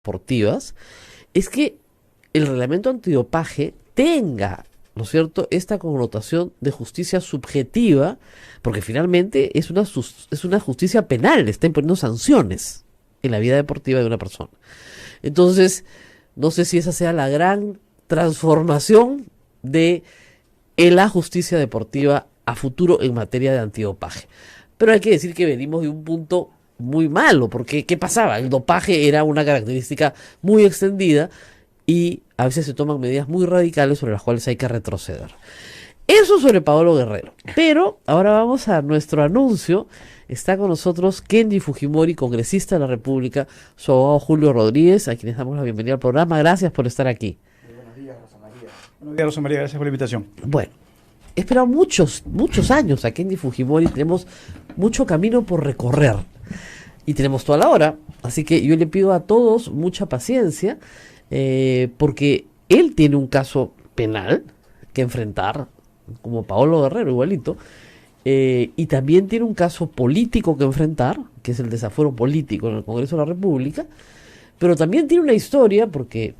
deportivas, es que el reglamento antidopaje tenga, ¿no es cierto?, esta connotación de justicia subjetiva, porque finalmente es una justicia penal, está imponiendo sanciones en la vida deportiva de una persona. Entonces, no sé si esa sea la gran transformación de la justicia deportiva a futuro en materia de antidopaje. Pero hay que decir que venimos de un punto muy malo, porque ¿qué pasaba? El dopaje era una característica muy extendida y a veces se toman medidas muy radicales sobre las cuales hay que retroceder. Eso sobre Paolo Guerrero. Pero ahora vamos a nuestro anuncio. Está con nosotros Kenji Fujimori, congresista de la República, su abogado Julio Rodríguez, a quienes damos la bienvenida al programa. Gracias por estar aquí. Buenos días, Rosa María. Buenos días, Rosa María. Gracias por la invitación. Bueno, he esperado muchos años a Kenji Fujimori. Tenemos mucho camino por recorrer y tenemos toda la hora. Así que yo le pido a todos mucha paciencia, porque él tiene un caso penal que enfrentar, como Paolo Guerrero igualito, y también tiene un caso político que enfrentar, que es el desafuero político en el Congreso de la República, pero también tiene una historia, porque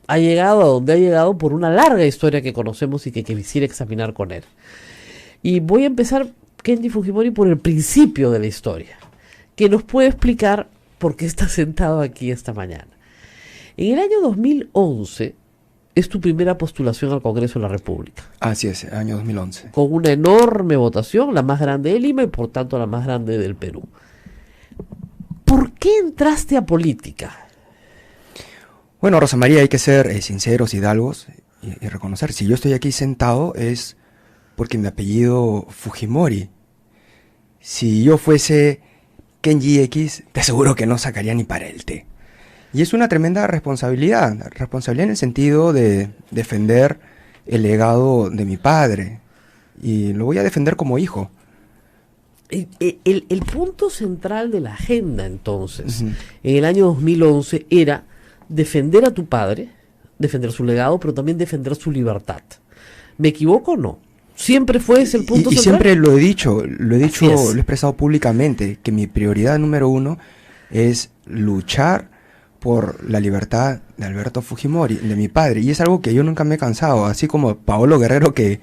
ha llegado a donde ha llegado por una larga historia que conocemos y que quisiera examinar con él. Y voy a empezar, Kenji Fujimori, por el principio de la historia, que nos puede explicar por qué está sentado aquí esta mañana. En el año 2011 es tu primera postulación al Congreso de la República. Así es, año 2011. Con una enorme votación, la más grande de Lima y por tanto la más grande del Perú. ¿Por qué entraste a política? Bueno, Rosa María, hay que ser sinceros, hidalgos y reconocer. Si yo estoy aquí sentado es porque mi apellido Fujimori. Si yo fuese Kenji X, te aseguro que no sacaría ni para el té. Y es una tremenda responsabilidad en el sentido de defender el legado de mi padre. Y lo voy a defender como hijo. El punto central de la agenda, entonces, en el año 2011, era defender a tu padre, defender su legado, pero también defender su libertad. ¿Me equivoco o no? ¿Siempre fue ese el punto central? Y siempre lo he dicho, lo he expresado públicamente, que mi prioridad número uno es luchar por la libertad de Alberto Fujimori, de mi padre, y es algo que yo nunca me he cansado, así como Paolo Guerrero, que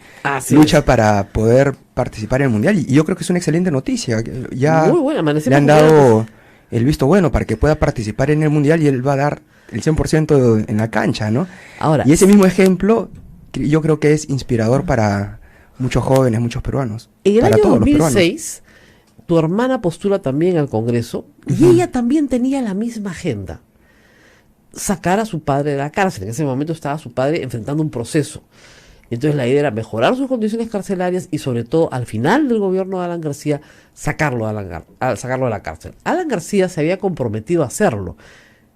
lucha para poder participar en el Mundial, y yo creo que es una excelente noticia. Ya muy buena, le han dado el visto bueno para que pueda participar en el Mundial y él va a dar el 100% en la cancha, ¿no? Ahora, y ese mismo ejemplo yo creo que es inspirador para muchos jóvenes, muchos peruanos. En el para año todos 2006, tu hermana postula también al Congreso, y ella también tenía la misma agenda: sacar a su padre de la cárcel. En ese momento estaba su padre enfrentando un proceso. Entonces la idea era mejorar sus condiciones carcelarias y sobre todo al final del gobierno de Alan García sacarlo de la cárcel. Alan García se había comprometido a hacerlo.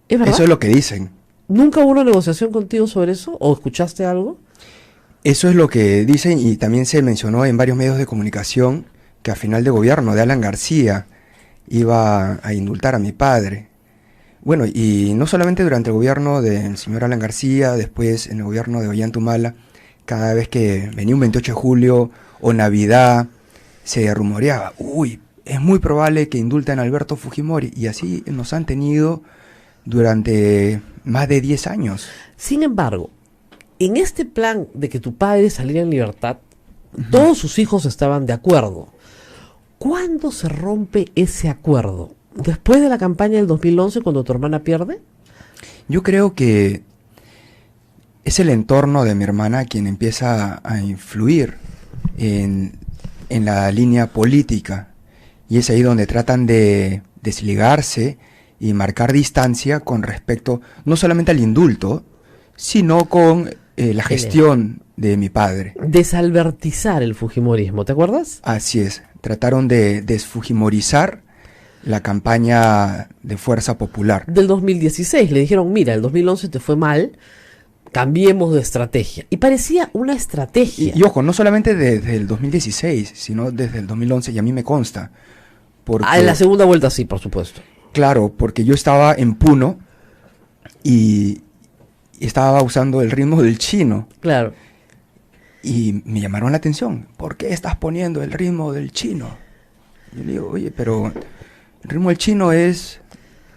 ¿Es verdad? Eso es lo que dicen. ¿Nunca hubo una negociación contigo sobre eso? ¿O escuchaste algo? Eso es lo que dicen, y también se mencionó en varios medios de comunicación que al final del gobierno de Alan García iba a indultar a mi padre. Bueno, y no solamente durante el gobierno del señor Alan García, después en el gobierno de Ollanta, cada vez que venía un 28 de julio o Navidad, se rumoreaba, es muy probable que indulten a Alberto Fujimori, y así nos han tenido durante más de 10 años. Sin embargo, en este plan de que tu padre saliera en libertad, todos sus hijos estaban de acuerdo. ¿Cuándo se rompe ese acuerdo? ¿Después de la campaña del 2011, cuando tu hermana pierde? Yo creo que es el entorno de mi hermana quien empieza a influir en la línea política. Y es ahí donde tratan de desligarse y marcar distancia con respecto no solamente al indulto, sino con la gestión de mi padre. Desalbertizar el fujimorismo, ¿te acuerdas? Así es, trataron de desfujimorizar la campaña de Fuerza Popular. Del 2016, le dijeron, mira, el 2011 te fue mal, cambiemos de estrategia. Y parecía una estrategia. Y ojo, no solamente desde el 2016, sino desde el 2011, y a mí me consta. Porque, en la segunda vuelta sí, por supuesto. Claro, porque yo estaba en Puno y estaba usando el ritmo del chino. Claro. Y me llamaron la atención. ¿Por qué estás poniendo el ritmo del chino? Yo le digo, oye, pero el ritmo del chino es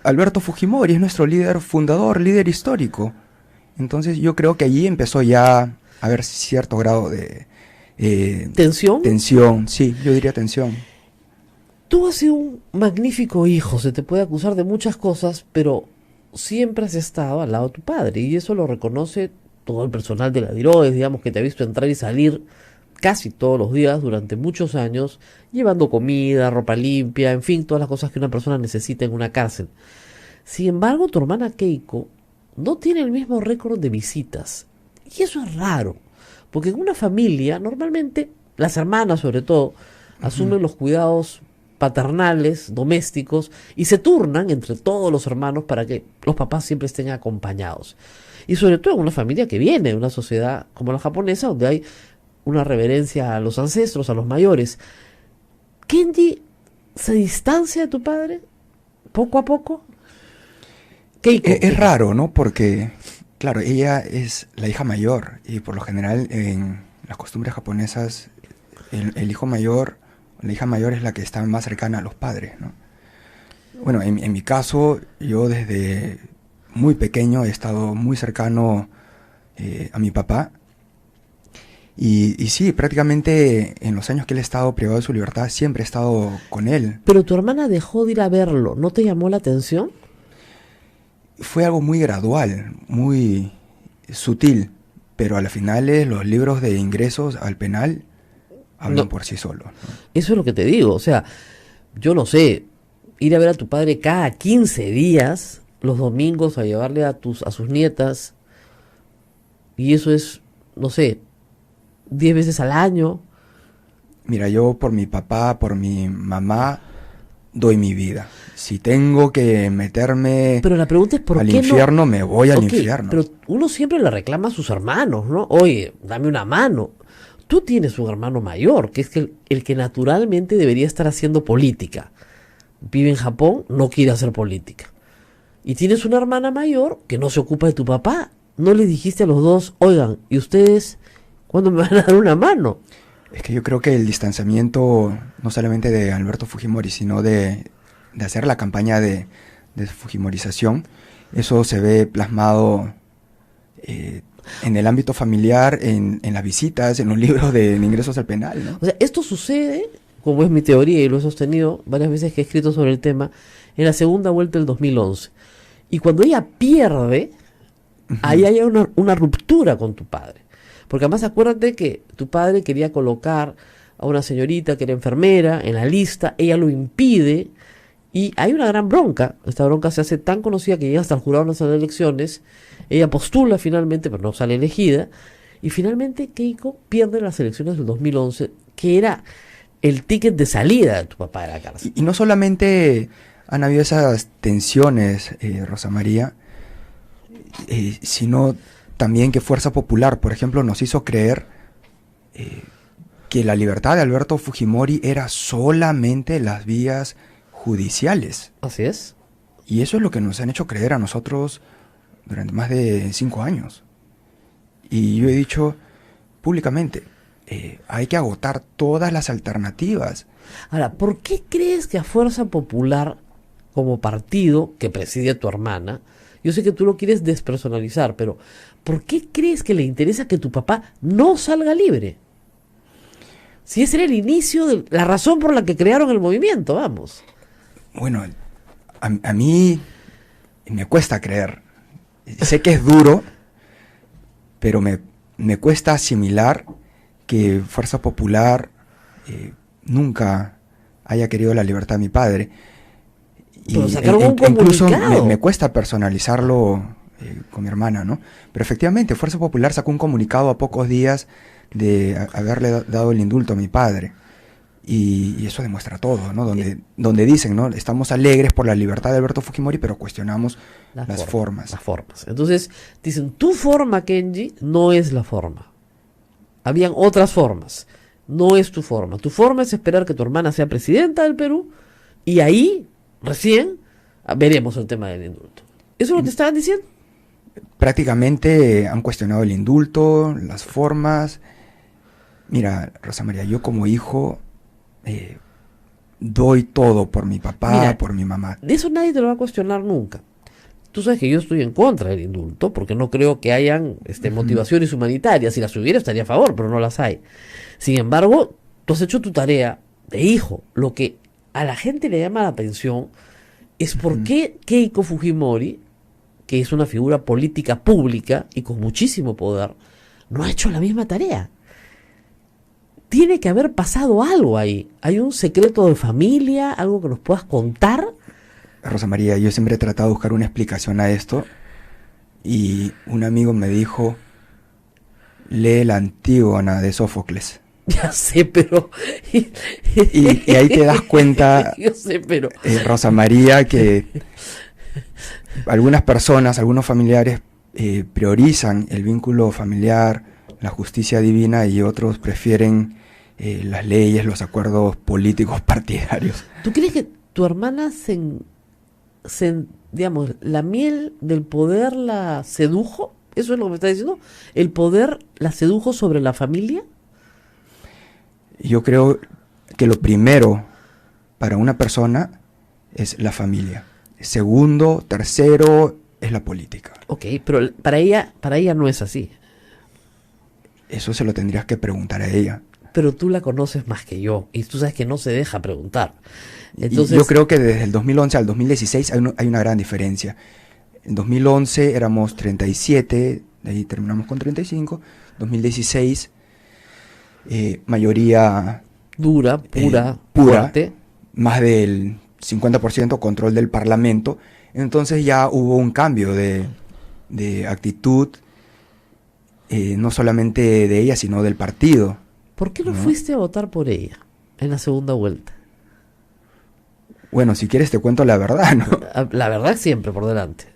Alberto Fujimori es nuestro líder fundador, líder histórico. Entonces yo creo que allí empezó ya a haber cierto grado de... ¿Tensión? Tensión, sí, yo diría tensión. Tú has sido un magnífico hijo, se te puede acusar de muchas cosas, pero siempre has estado al lado de tu padre y eso lo reconoce todo el personal de la Diroes, digamos, que te ha visto entrar y salir casi todos los días durante muchos años, llevando comida, ropa limpia, en fin, todas las cosas que una persona necesita en una cárcel. Sin embargo, tu hermana Keiko no tiene el mismo récord de visitas. Y eso es raro, porque en una familia, normalmente, las hermanas sobre todo, asumen los cuidados paternales, domésticos, y se turnan entre todos los hermanos para que los papás siempre estén acompañados. Y sobre todo en una familia que viene de una sociedad como la japonesa, donde hay una reverencia a los ancestros, a los mayores. ¿Kenji se distancia de tu padre poco a poco? Keiko. Es raro, ¿no? Porque, claro, ella es la hija mayor y por lo general en las costumbres japonesas el hijo mayor, la hija mayor es la que está más cercana a los padres, ¿no? Bueno, en mi caso, yo desde muy pequeño he estado muy cercano a mi papá. Y sí, prácticamente en los años que él ha estado privado de su libertad, siempre he estado con él. Pero tu hermana dejó de ir a verlo, ¿no te llamó la atención? Fue algo muy gradual, muy sutil, pero a las finales los libros de ingresos al penal hablan No, por sí solos, ¿no? eso es lo que te digo, o sea, yo no sé, ir a ver a tu padre cada 15 días, los domingos, a llevarle a sus nietas, y eso es, no sé, 10 veces al año. Mira, yo por mi papá, por mi mamá, doy mi vida. Si tengo que meterme Pero la pregunta es por al qué infierno, me voy al Ok, infierno. pero uno siempre le reclama a sus hermanos, ¿no? Oye, dame una mano. Tú tienes un hermano mayor, que es el que naturalmente debería estar haciendo política. Vive en Japón, no quiere hacer política. Y tienes una hermana mayor que no se ocupa de tu papá. No le dijiste a los dos, oigan, ¿y ustedes cuándo me van a dar una mano? Es que yo creo que el distanciamiento, no solamente de Alberto Fujimori, sino de hacer la campaña de fujimorización, eso se ve plasmado en el ámbito familiar, en las visitas, en los libros de ingresos al penal, ¿no? O sea, esto sucede, como es mi teoría y lo he sostenido varias veces que he escrito sobre el tema, en la segunda vuelta del 2011. Y cuando ella pierde, ahí hay una ruptura con tu padre. Porque además acuérdate que tu padre quería colocar a una señorita que era enfermera en la lista, ella lo impide y hay una gran bronca. Esta bronca se hace tan conocida que llega hasta el jurado nacional de elecciones, ella postula finalmente, pero no sale elegida, y finalmente Keiko pierde las elecciones del 2011, que era el ticket de salida de tu papá de la cárcel. Y no solamente han habido esas tensiones, Rosa María, sino también que Fuerza Popular, por ejemplo, nos hizo creer que la libertad de Alberto Fujimori era solamente las vías judiciales. Así es. Y eso es lo que nos han hecho creer a nosotros durante más de 5 años. Y yo he dicho públicamente, hay que agotar todas las alternativas. Ahora, ¿por qué crees que a Fuerza Popular, como partido que preside tu hermana, yo sé que tú lo quieres despersonalizar, pero ¿por qué crees que le interesa que tu papá no salga libre? Si ese era el inicio de la razón por la que crearon el movimiento, vamos. Bueno, a mí me cuesta creer. Sé que es duro, pero me cuesta asimilar que Fuerza Popular nunca haya querido la libertad de mi padre. Pero Y sacaron un incluso comunicado. me cuesta personalizarlo con mi hermana, ¿no? Pero efectivamente, Fuerza Popular sacó un comunicado a pocos días de haberle dado el indulto a mi padre. Y eso demuestra todo, ¿no? Donde dicen, ¿no? Estamos alegres por la libertad de Alberto Fujimori, pero cuestionamos las formas. Las formas. Entonces, dicen, tu forma, Kenji, no es la forma. Habían otras formas. No es tu forma. Tu forma es esperar que tu hermana sea presidenta del Perú y ahí, recién, veremos el tema del indulto. ¿Eso es lo que estaban diciendo? Prácticamente han cuestionado el indulto, las formas. Mira, Rosa María, yo como hijo doy todo por mi papá, Mira, por mi mamá. de eso nadie te lo va a cuestionar nunca. Tú sabes que yo estoy en contra del indulto porque no creo que hayan motivaciones humanitarias. Si las hubiera estaría a favor, pero no las hay. Sin embargo, tú has hecho tu tarea de hijo. Lo que a la gente le llama la atención es por qué Keiko Fujimori, que es una figura política pública y con muchísimo poder, no ha hecho la misma tarea. Tiene que haber pasado algo ahí. ¿Hay un secreto de familia? ¿Algo que nos puedas contar? Rosa María, yo siempre he tratado de buscar una explicación a esto y un amigo me dijo, lee la Antígona de Sófocles. Ya sé, pero... Y ahí te das cuenta, Yo sé, pero... Rosa María, que algunas personas, algunos familiares priorizan el vínculo familiar, la justicia divina, y otros prefieren las leyes, los acuerdos políticos partidarios. ¿Tú crees que tu hermana digamos, la miel del poder la sedujo? ¿Eso es lo que me está diciendo? ¿El poder la sedujo sobre la familia? Yo creo que lo primero para una persona es la familia. Segundo, tercero es la política. Ok, pero para ella no es así. Eso se lo tendrías que preguntar a ella. Pero tú la conoces más que yo y tú sabes que no se deja preguntar. Entonces, yo creo que desde el 2011 al 2016 hay una gran diferencia. En 2011 éramos 37, de ahí terminamos con 35. 2016, mayoría dura, pura, fuerte, más del 50% control del Parlamento. Entonces ya hubo un cambio de actitud, no solamente de ella, sino del partido. ¿Por qué no fuiste a votar por ella en la segunda vuelta? Bueno, si quieres te cuento la verdad, ¿no? La verdad siempre por delante.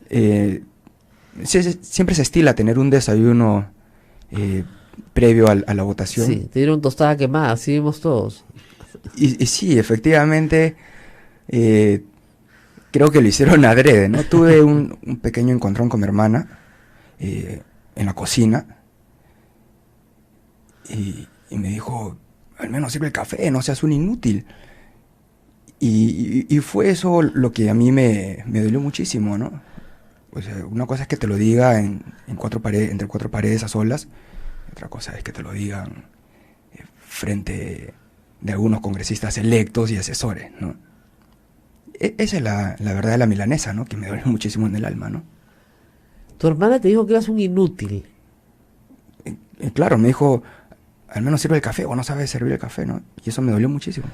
Siempre se estila tener un desayuno previo a la votación. Sí, te dieron tostada quemada, así vimos todos. Y sí, efectivamente, creo que lo hicieron adrede, ¿no? Tuve un pequeño encontrón con mi hermana en la cocina y me dijo, al menos sirve el café, no seas un inútil. Y fue eso lo que a mí me dolió muchísimo, ¿no? O sea, una cosa es que te lo diga entre cuatro paredes a solas, otra cosa es que te lo digan frente de algunos congresistas electos y asesores, ¿no? Esa es la verdad de la milanesa, ¿no? Que me dolió muchísimo en el alma, ¿no? Tu hermana te dijo que eras un inútil. Claro, me dijo, al menos sirve el café, o no sabes servir el café, ¿no? Y eso me dolió muchísimo.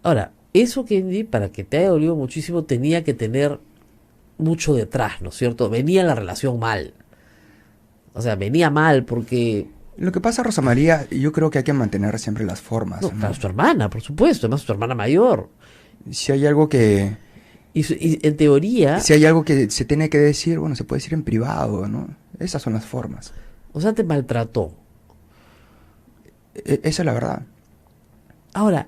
Ahora, eso, Kenji, para que te haya dolido muchísimo, tenía que tener mucho detrás, ¿no es cierto? Venía la relación mal. O sea, venía mal porque... Lo que pasa, Rosa María, yo creo que hay que mantener siempre las formas. No, claro, es tu hermana, por supuesto, además es tu hermana mayor. Si hay algo que... Y en teoría... Si hay algo que se tiene que decir, bueno, se puede decir en privado, ¿no? Esas son las formas. O sea, te maltrató. Esa es la verdad. Ahora...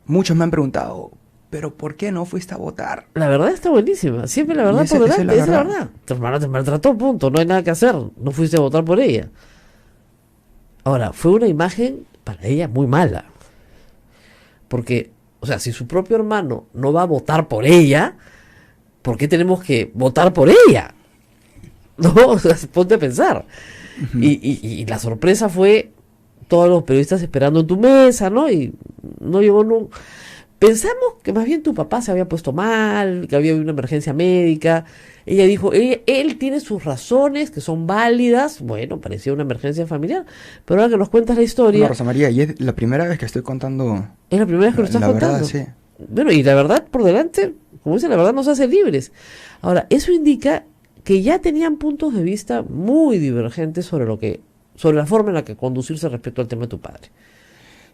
Muchos me han preguntado, ¿pero por qué no fuiste a votar? La verdad está buenísima. Siempre la verdad por delante, esa es la verdad. Tu hermana te maltrató, punto. No hay nada que hacer. No fuiste a votar por ella. Ahora, fue una imagen para ella muy mala. Porque, o sea, si su propio hermano no va a votar por ella, ¿por qué tenemos que votar por ella? No, o sea, ponte a pensar. Uh-huh. Y la sorpresa fue todos los periodistas esperando en tu mesa, ¿no? Y no llegó nunca. Pensamos que más bien tu papá se había puesto mal, que había habido una emergencia médica. Ella dijo, él tiene sus razones que son válidas. Bueno, parecía una emergencia familiar. Pero ahora que nos cuentas la historia... No, Rosa María, y es la primera vez que estoy contando... Es la primera vez que lo estás contando. Verdad, sí. Bueno, y la verdad por delante, como dicen, la verdad nos hace libres. Ahora, eso indica que ya tenían puntos de vista muy divergentes sobre la forma en la que conducirse respecto al tema de tu padre.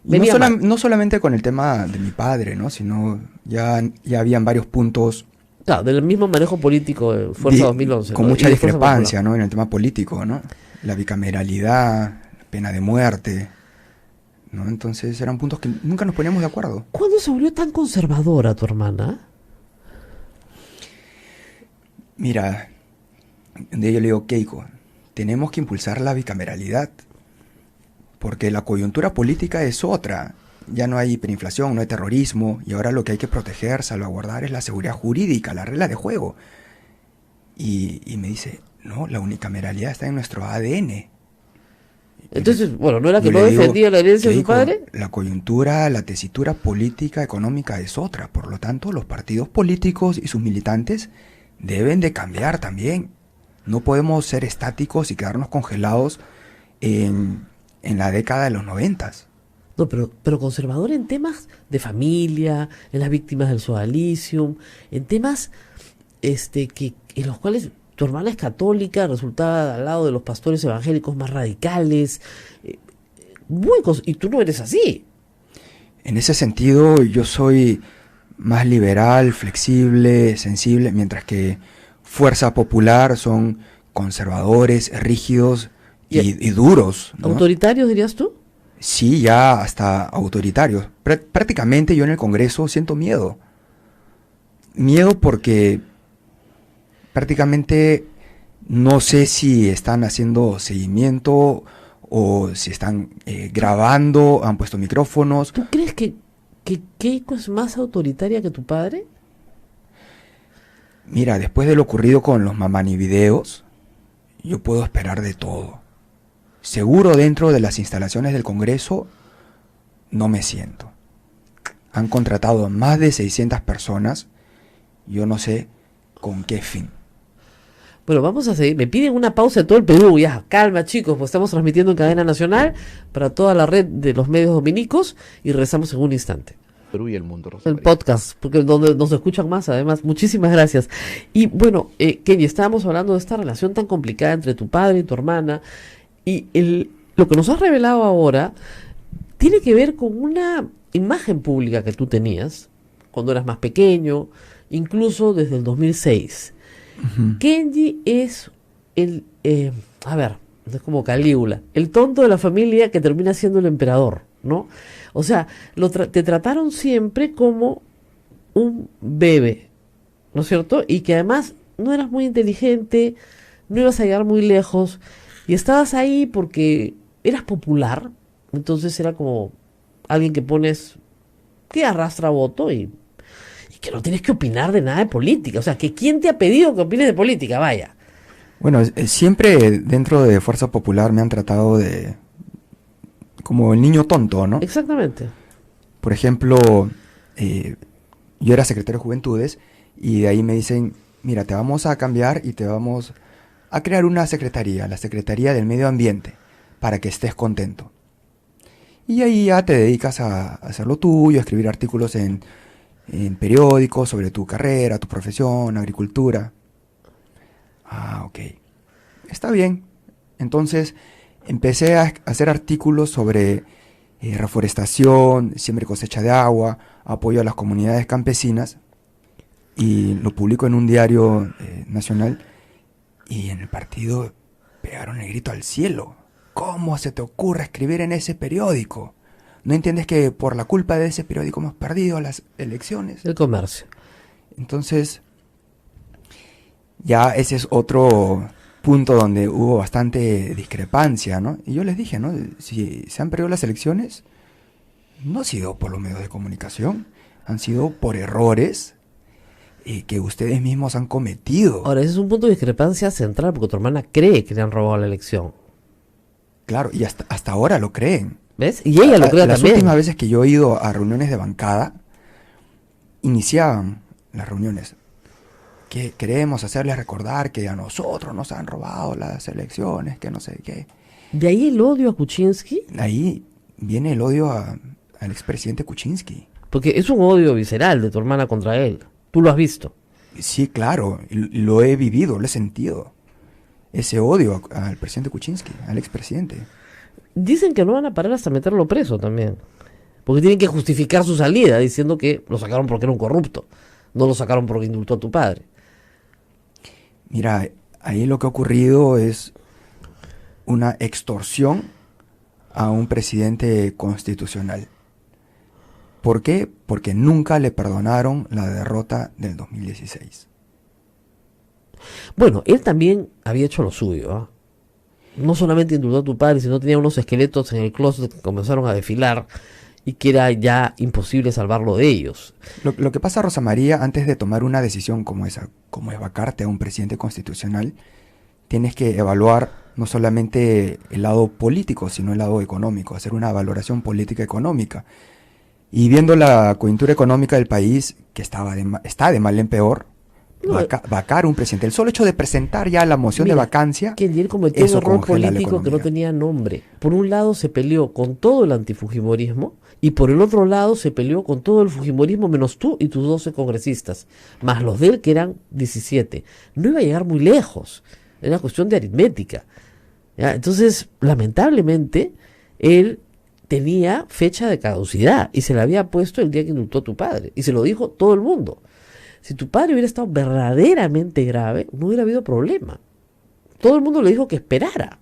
No solamente con el tema de mi padre, ¿no? Sino ya habían varios puntos. Claro, del mismo manejo político de Fuerza 2011. Con mucha discrepancia, ¿no? En el tema político, ¿no? La bicameralidad, la pena de muerte, ¿no? Entonces eran puntos que nunca nos poníamos de acuerdo. ¿Cuándo se volvió tan conservadora tu hermana? Mira, de ello le digo, Keiko, tenemos que impulsar la bicameralidad, porque la coyuntura política es otra, ya no hay hiperinflación, no hay terrorismo, y ahora lo que hay que proteger, salvaguardar es la seguridad jurídica, la regla de juego. Y me dice, no, la unicameralidad está en nuestro ADN. Entonces, bueno, ¿no era que Yo no le digo, defendía la herencia de su Keiko, padre? la coyuntura, la tesitura política, económica es otra. Por lo tanto, los partidos políticos y sus militantes deben de cambiar también. No podemos ser estáticos y quedarnos congelados en la década de los 90. No, pero conservador en temas de familia, en las víctimas del sodalicio, en temas en los cuales tu hermana es católica, resultaba al lado de los pastores evangélicos más radicales, y tú no eres así. En ese sentido, yo soy más liberal, flexible, sensible, mientras que Fuerza Popular son conservadores, rígidos y duros, ¿no? ¿Autoritarios dirías tú? Sí, ya hasta autoritarios. Prácticamente yo en el Congreso siento miedo. Miedo porque prácticamente no sé si están haciendo seguimiento o si están grabando, han puesto micrófonos. ¿Tú crees que Keiko es más autoritaria que tu padre? Mira, después de lo ocurrido con los Mamani videos, yo puedo esperar de todo. Seguro dentro de las instalaciones del Congreso no me siento. Han contratado a más de 600 personas, yo no sé con qué fin. Bueno, vamos a seguir. Me piden una pausa de todo el Perú. Ya, calma, chicos, pues estamos transmitiendo en cadena nacional para toda la red de los medios dominicos y regresamos en un instante. Perú y el mundo, El Rosario. podcast, porque donde nos escuchan más, además. Muchísimas gracias. Y bueno, Kenny, estábamos hablando de esta relación tan complicada entre tu padre y tu hermana. Y lo que nos has revelado ahora tiene que ver con una imagen pública que tú tenías cuando eras más pequeño, incluso desde el 2006. Kenji es es como Calígula, el tonto de la familia que termina siendo el emperador, ¿no? O sea, te trataron siempre como un bebé, ¿no es cierto? Y que además no eras muy inteligente, no ibas a llegar muy lejos, y estabas ahí porque eras popular, entonces era como alguien que pones, que arrastra voto y que no tienes que opinar de nada de política. O sea, que ¿quién te ha pedido que opines de política? Vaya. Bueno, siempre dentro de Fuerza Popular me han tratado de como el niño tonto, ¿no? Exactamente. Por ejemplo, yo era secretario de Juventudes y de ahí me dicen, mira, te vamos a cambiar y te vamos a crear una secretaría, la Secretaría del Medio Ambiente, para que estés contento. Y ahí ya te dedicas a hacer lo tuyo, a escribir artículos en periódicos sobre tu carrera, tu profesión, agricultura. Ah, ok. Está bien. Entonces empecé a hacer artículos sobre reforestación, siembra y cosecha de agua, apoyo a las comunidades campesinas, y lo publico en un diario nacional, y en el partido pegaron el grito al cielo. ¿Cómo se te ocurre escribir en ese periódico? ¿No entiendes que por la culpa de ese periódico hemos perdido las elecciones? El comercio. Entonces, ya ese es otro punto donde hubo bastante discrepancia, ¿no? Y yo les dije, ¿no? Si se han perdido las elecciones, no ha sido por los medios de comunicación, han sido por errores que ustedes mismos han cometido. Ahora, ese es un punto de discrepancia central porque tu hermana cree que le han robado la elección. Claro, y hasta ahora lo creen. ¿Ves? Y ella lo cree Las también. últimas veces que yo he ido a reuniones de bancada, iniciaban las reuniones. Que queremos hacerles recordar que a nosotros nos han robado las elecciones, que no sé qué. De ahí el odio a Kuczynski, Ahí viene el odio al expresidente Kuczynski. porque es un odio visceral de tu hermana contra él. Tú lo has visto. Sí, claro, lo he vivido, lo he sentido. Ese odio al presidente Kuczynski, al expresidente. Dicen que no van a parar hasta meterlo preso también. Porque tienen que justificar su salida diciendo que lo sacaron porque era un corrupto. No lo sacaron porque indultó a tu padre. Mira, ahí lo que ha ocurrido es una extorsión a un presidente constitucional. ¿Por qué? Porque nunca le perdonaron la derrota del 2016. Bueno, él también había hecho lo suyo, ¿ah? No solamente indultó a tu padre, sino tenía unos esqueletos en el closet que comenzaron a desfilar y que era ya imposible salvarlo de ellos. Lo que pasa, Rosa María, antes de tomar una decisión como esa, como es vacarte a un presidente constitucional, tienes que evaluar no solamente el lado político, sino el lado económico, hacer una valoración política económica. Y viendo la coyuntura económica del país, que está de mal en peor, No, vacar un presidente. El solo hecho de presentar ya la moción de mira, vacancia, que él cometió un eso error congela la político que no economía. tenía nombre. Por un lado se peleó con todo el antifujimorismo y por el otro lado se peleó con todo el fujimorismo menos tú y tus 12 congresistas, más los de él que eran 17. No iba a llegar muy lejos, era cuestión de aritmética. ¿Ya? Entonces, lamentablemente, él tenía fecha de caducidad y se la había puesto el día que indultó a tu padre y se lo dijo todo el mundo. Si tu padre hubiera estado verdaderamente grave, no hubiera habido problema. Todo el mundo le dijo que esperara.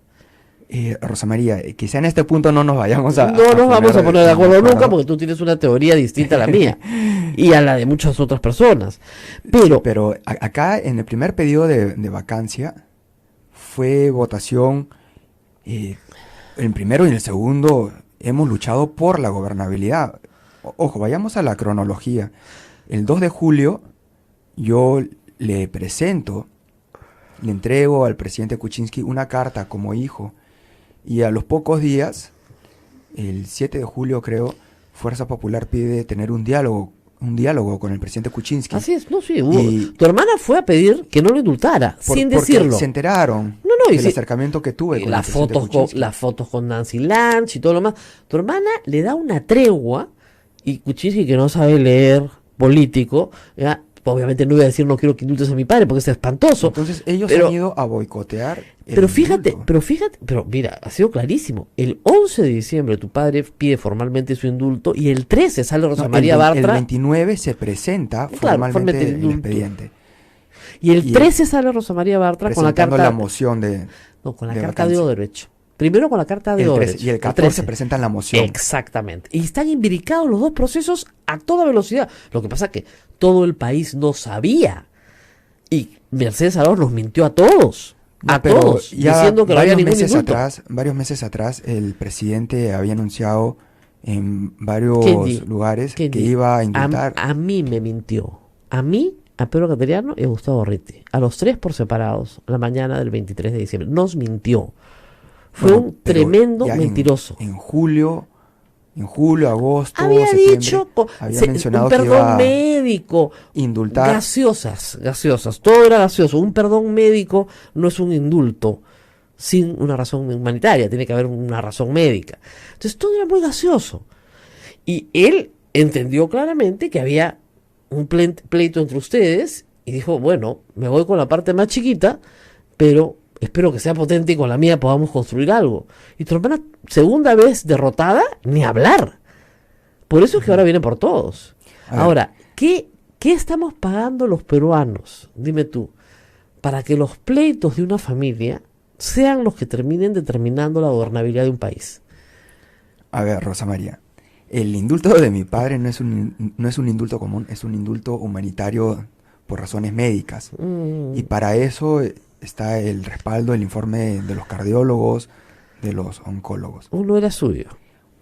Rosa María, quizá en este punto no nos vayamos a... No nos vamos a poner de acuerdo nunca acuerdo. porque tú tienes una teoría distinta a la mía y a la de muchas otras personas. Pero Acá en el primer pedido de vacancia fue votación, el primero y el segundo hemos luchado por la gobernabilidad. Ojo, vayamos a la cronología. El 2 de julio yo le entrego al presidente Kuczynski una carta como hijo, y a los pocos días, el 7 de julio creo, Fuerza Popular pide tener un diálogo con el presidente Kuczynski. así es, no, sí. Y- Tu hermana fue a pedir que no lo indultara, sin Porque decirlo. se enteraron y del sí, acercamiento que tuve con el las presidente fotos Kuczynski. las fotos con Nancy Lange y todo lo más. Tu hermana le da una tregua y Kuczynski, que no sabe leer político, ¿ya? Obviamente no iba a decir no quiero que indultes a mi padre porque es espantoso. Entonces ellos pero- han ido a boicotear el Pero fíjate, indulto. pero mira, ha sido clarísimo. El 11 de diciembre tu padre pide formalmente su indulto y el 13 sale Rosa No, María el Bartra 29 se presenta Claro, formalmente formalmente el el indulto. expediente, y el y 13 sale Rosa María Bartra con la presentando carta la moción de no, con la de carta de vacancia. derecho. Primero con la carta de el 13, derecho. y el 14 presentan la moción. Exactamente. Y están imbricados los dos procesos a toda velocidad. Lo que pasa es que todo el país no sabía. Y Mercedes Arauz nos mintió a todos. No, A pero todos. ya Diciendo que no había ningún indulto. varios meses atrás, el presidente había anunciado en varios Kenji, lugares que Kenji, iba a indultar. A mí me mintió. A mí, a Pedro Cateriano y a Gustavo Ritti. A los tres por separados, la mañana del 23 de diciembre. Nos mintió. Fue Bueno, un pero tremendo ya mentiroso. En julio, agosto, Había septiembre, dicho había mencionado un que perdón iba a médico. indultar. Gaseosas. Todo era gaseoso. Un perdón médico no es un indulto sin una razón humanitaria. Tiene que haber una razón médica. Entonces todo era muy gaseoso. Y él entendió claramente que había un pleito entre ustedes y dijo, bueno, me voy con la parte más chiquita, pero espero que sea potente y con la mía podamos construir algo. Y tu hermana, segunda vez derrotada, ni hablar. Por eso es que ahora viene por todos. A ver. Ahora, ¿qué estamos pagando los peruanos? Dime tú, para que los pleitos de una familia sean los que terminen determinando la gobernabilidad de un país. A ver, Rosa María, el indulto de mi padre no es un indulto común, es un indulto humanitario por razones médicas. Y para eso está el respaldo, el informe de los cardiólogos, de los oncólogos. Uno era suyo.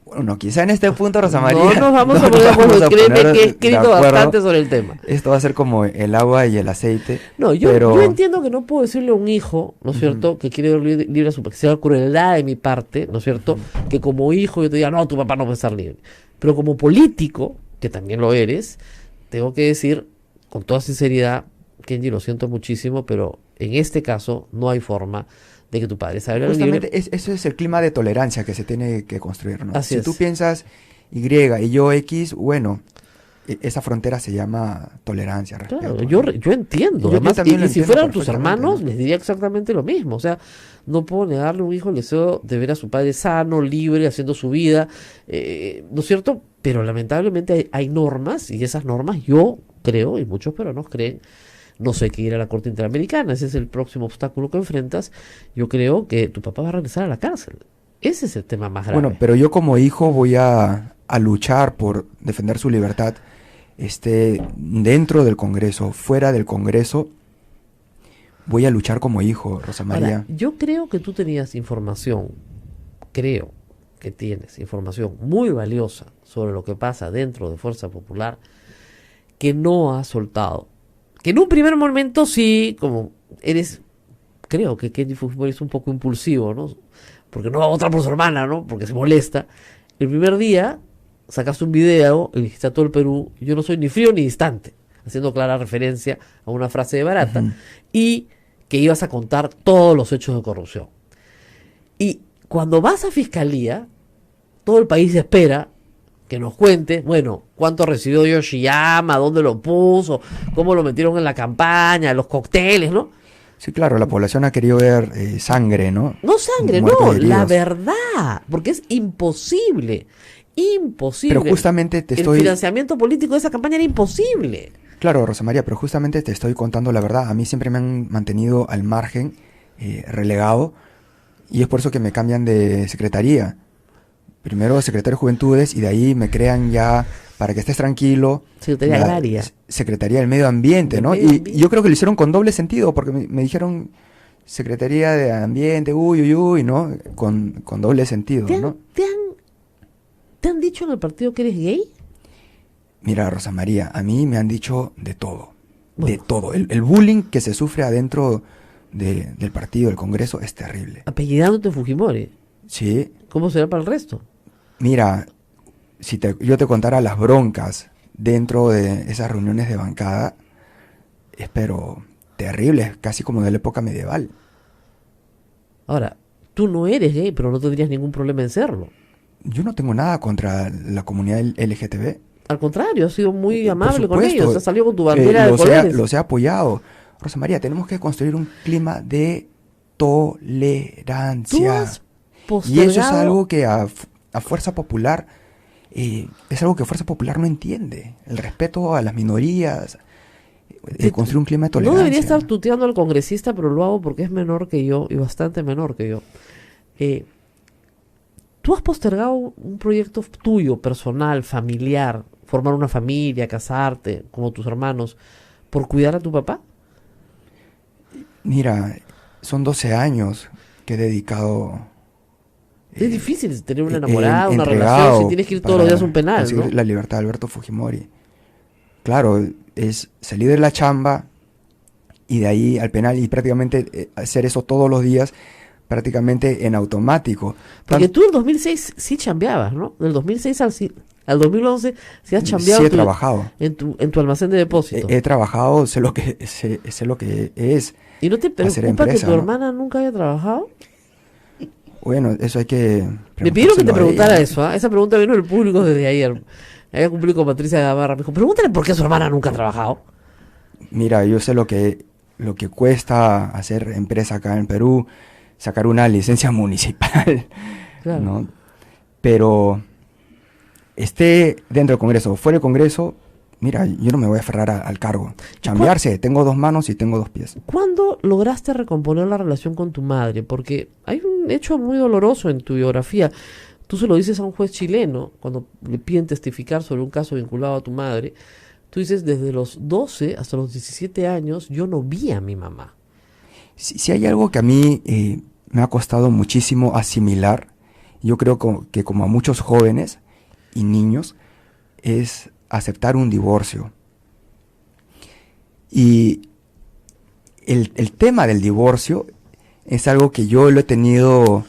Bueno, quizá en este punto, Rosa María, No nos vamos a nos poner de acuerdo. vamos a Créeme poner que he de escrito acuerdo. bastante sobre el tema. Esto va a ser como el agua y el aceite. No, yo pero entiendo que no puedo decirle a un hijo, ¿no es cierto?, que quiere ver libre a su padre, que sea crueldad de mi parte, ¿no es cierto?, que como hijo yo te diga, no, tu papá no puede estar libre. Pero como político, que también lo eres, tengo que decir con toda sinceridad, Kenji, lo siento muchísimo, pero en este caso no hay forma de que tu padre salga libre. justamente eso es el clima de tolerancia que se tiene que construir, ¿no? Así Si es. tú piensas Y y yo X, bueno, esa frontera se llama tolerancia. Respeto, Claro, ¿no? yo entiendo. Yo Además, también lo si entiendo fueran tus perfectamente, hermanos, ¿no? les diría exactamente lo mismo. O sea, no puedo negarle a un hijo el deseo de ver a su padre sano, libre, haciendo su vida, ¿no es cierto? Pero lamentablemente hay normas, y esas normas yo creo, y muchos peruanos creen, no sé, que ir a la Corte Interamericana, ese es el próximo obstáculo que enfrentas. Yo creo que tu papá va a regresar a la cárcel. Ese es el tema más grave. Bueno, pero yo como hijo voy a luchar por defender su libertad, dentro del Congreso, fuera del Congreso. Voy a luchar como hijo, Rosa María. Ahora, yo creo que tú tenías información, creo, que tienes información muy valiosa sobre lo que pasa dentro de Fuerza Popular que no has soltado. Que en un primer momento sí, como eres, creo que Kenny Fujimori es un poco impulsivo, ¿no? Porque no va a votar por su hermana, ¿no? Porque se molesta. El primer día sacaste un video y dijiste a todo el Perú, yo no soy ni frío ni distante, haciendo clara referencia a una frase de Barata, y que ibas a contar todos los hechos de corrupción. Y cuando vas a fiscalía, todo el país espera que nos cuentes, bueno, cuánto recibió Yoshiyama, dónde lo puso, cómo lo metieron en la campaña, los cócteles, ¿no? Sí, claro, la población ha querido ver sangre, ¿no? No sangre, Muertos no, y heridos. la verdad, porque es imposible, imposible. Pero justamente te el estoy... financiamiento político de esa campaña era imposible. Claro, Rosa María, pero justamente te estoy contando la verdad. A mí siempre me han mantenido al margen, relegado, y es por eso que me cambian de secretaría. Primero secretario de Juventudes y de ahí me crean ya, para que estés tranquilo, Secretaría la Agraria. Secretaría del Medio Ambiente, Del ¿no? Medio Y Ambiente. yo creo que lo hicieron con doble sentido, porque me dijeron Secretaría de Ambiente, uy, uy, uy, ¿no? Con doble sentido, ¿Te han, ¿no? te han- te han dicho en el partido que eres gay? Mira, Rosa María, a mí me han dicho de todo, de Bueno. todo. El bullying que se sufre adentro del partido, del Congreso, es terrible. Apellidándote Fujimori. Sí, ¿Cómo será para el resto? mira, si yo te contara las broncas dentro de esas reuniones de bancada, es pero terrible, casi como de la época medieval. Ahora, tú no eres gay, pero no tendrías ningún problema en serlo. Yo no tengo nada contra la comunidad LGTB. Al contrario, has sido muy Por amable con supuesto, ellos. Has salido con tu bandera de los he, colores. los he apoyado. Rosa María, tenemos que construir un clima de Tú tolerancia. has Y eso es postergado- algo que a Fuerza Popular, es algo que Fuerza Popular no entiende. El respeto a las minorías, construir un clima de No tolerancia. debería estar tuteando al congresista, pero lo hago porque es menor que yo y bastante menor que yo. ¿Tú has postergado un proyecto tuyo, personal, familiar, formar una familia, casarte, como tus hermanos, por cuidar a tu papá? Mira, son 12 años que he dedicado... Es difícil tener una he enamorada, una entregado relación, si tienes que ir todos los para días a un penal, conseguir ¿no? la libertad de Alberto Fujimori. Claro, es salir de la chamba y de ahí al penal y prácticamente hacer eso todos los días, prácticamente en automático. Porque Tan- tú en 2006 sí chambeabas, ¿no? Del 2006 al 2011 sí has chambeado sí he trabajado. en tu almacén de depósito. He trabajado, sé lo que es. ¿Y no te hacer preocupa que empresa, tu ¿no? hermana nunca haya trabajado? Bueno, eso hay que... Me pidieron que te preguntárselo a preguntara ella. eso, ¿ah? Esa pregunta vino del público desde ayer. Había cumplido con Patricia Gamarra. Me dijo, pregúntale por qué su hermana nunca ha trabajado. Mira, yo sé lo que cuesta hacer empresa acá en Perú, sacar una licencia municipal, Claro. ¿no? Pero esté dentro del Congreso o fuera del Congreso, mira, yo no me voy a aferrar al cargo. Chambearse, tengo 2 manos y tengo 2 pies. ¿Cuándo lograste recomponer la relación con tu madre? Porque hay un hecho muy doloroso en tu biografía. Tú se lo dices a un juez chileno cuando le piden testificar sobre un caso vinculado a tu madre. Tú dices, desde los 12 hasta los 17 años yo no vi a mi mamá. Si hay algo que a mí me ha costado muchísimo asimilar, yo creo que como a muchos jóvenes y niños, es aceptar un divorcio. Y el tema del divorcio es algo que yo lo he tenido,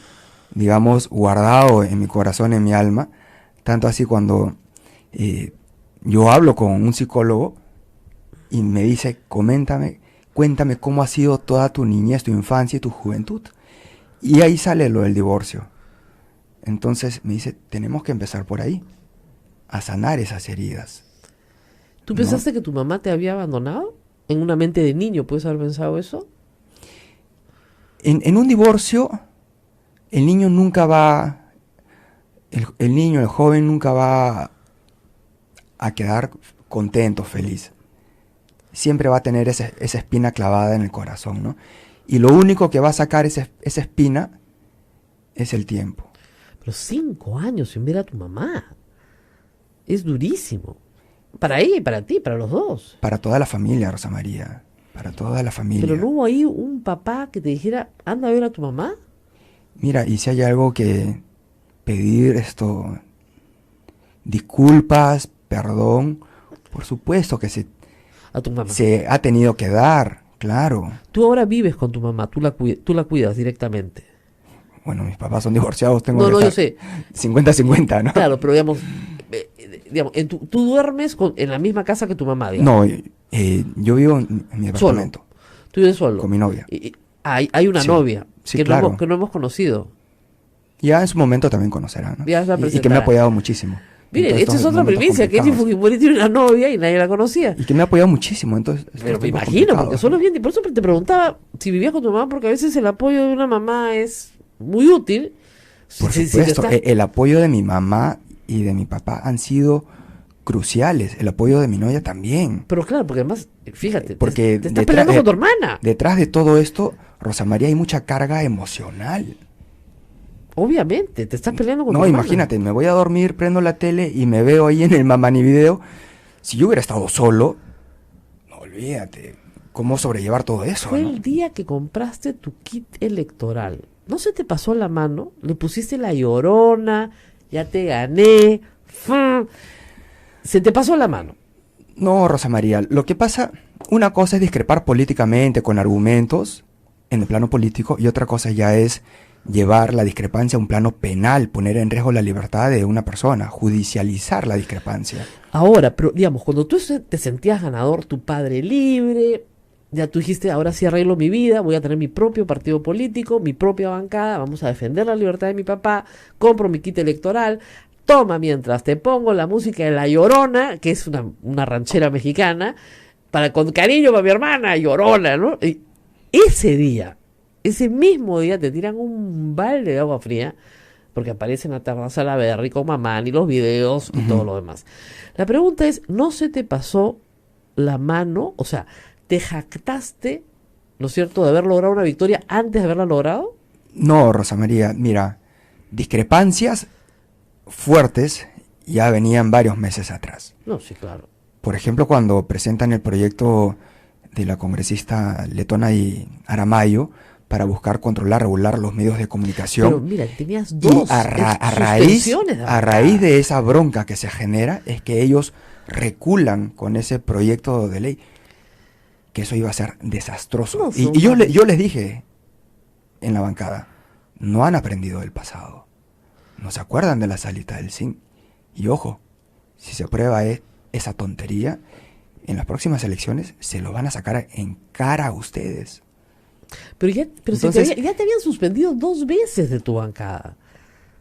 digamos, guardado en mi corazón, en mi alma, tanto así cuando yo hablo con un psicólogo y me dice, cuéntame cómo ha sido toda tu niñez, tu infancia y tu juventud. Y ahí sale lo del divorcio. Entonces me dice, tenemos que empezar por ahí, a sanar esas heridas. ¿Tú No. pensaste que tu mamá te había abandonado? En una mente de niño, ¿puedes haber pensado eso? En un divorcio, el niño nunca va, el niño, el joven nunca va a quedar contento, feliz. Siempre va a tener esa espina clavada en el corazón, ¿no? Y lo único que va a sacar esa espina es el tiempo. Pero 5 años sin ver a tu mamá. Es durísimo. Para ella y para ti, para los dos. Para toda la familia, Rosa María. Para toda la familia. Pero no hubo ahí un papá que te dijera, anda a ver a tu mamá. Mira, y si hay algo que pedir disculpas, perdón, por supuesto que A tu mamá. se ha tenido que dar, claro. Tú ahora vives con tu mamá, tú la cuidas directamente. Bueno, mis papás son divorciados, tengo No, que no, yo estar sé. 50-50, ¿no? Claro, pero digamos, tú duermes en la misma casa que tu mamá, digamos. No, yo vivo en mi departamento Tú vives solo. con mi novia. Hay una Sí, novia sí, que, claro. que no hemos conocido. Ya en su momento también conocerán, ¿no? Ya la Y que me presentará. ha apoyado muchísimo. Miren, en todos esta es estos otra momentos primicia, que Kenji complicados. Fujimori tiene una novia y nadie la conocía. Y que me ha apoyado muchísimo, entonces. Pero me estos tiempos imagino, porque complicados, solo ¿no? es bien. Por eso te preguntaba si vivías con tu mamá, porque a veces el apoyo de una mamá es muy útil. Por Si te supuesto, estás- el apoyo de mi mamá y de mi papá han sido cruciales. El apoyo de mi novia también. Pero claro, porque además, fíjate, Porque te estás detrás- peleando con tu hermana. Detrás de todo esto, Rosa María, hay mucha carga emocional. Obviamente, te estás peleando con tu No, hermana. imagínate, me voy a dormir, prendo la tele y me veo ahí en el Mamani Video. Si yo hubiera estado solo, no olvídate, cómo sobrellevar todo eso, Fue ¿no? el día que compraste tu kit electoral. ¿No se te pasó la mano? Le pusiste la llorona, ya te gané. Se te pasó la mano. No, Rosa María, lo que pasa, una cosa es discrepar políticamente con argumentos en el plano político y otra cosa ya es llevar la discrepancia a un plano penal, poner en riesgo la libertad de una persona, judicializar la discrepancia. Ahora, pero digamos, cuando tú te sentías ganador, tu padre libre, ya tú dijiste, ahora sí arreglo mi vida, voy a tener mi propio partido político, mi propia bancada, vamos a defender la libertad de mi papá, compro mi kit electoral, toma mientras te pongo la música de La Llorona, que es una ranchera mexicana, con cariño para mi hermana, Llorona, ¿no? Y ese día, ese mismo día te tiran un balde de agua fría, porque aparece en la terraza la Berry con Mamani, los videos y todo lo demás. La pregunta es, ¿no se te pasó la mano? O sea, ¿te jactaste, ¿no es cierto?, de haber logrado una victoria antes de haberla logrado? No, Rosa María, mira, discrepancias fuertes ya venían varios meses atrás. No, sí, claro. Por ejemplo, cuando presentan el proyecto de la congresista letona y Aramayo para buscar controlar, regular los medios de comunicación. Pero mira, tenías Y dos a raíz de esa bronca que se genera es que ellos reculan con ese proyecto de ley, que eso iba a ser desastroso. No, Y yo les dije en la bancada, no han aprendido del pasado, no se acuerdan de la salita del zinc. Y ojo, si se aprueba esa tontería, en las próximas elecciones se lo van a sacar en cara a ustedes. Pero Entonces, ya te habían suspendido 2 veces de tu bancada.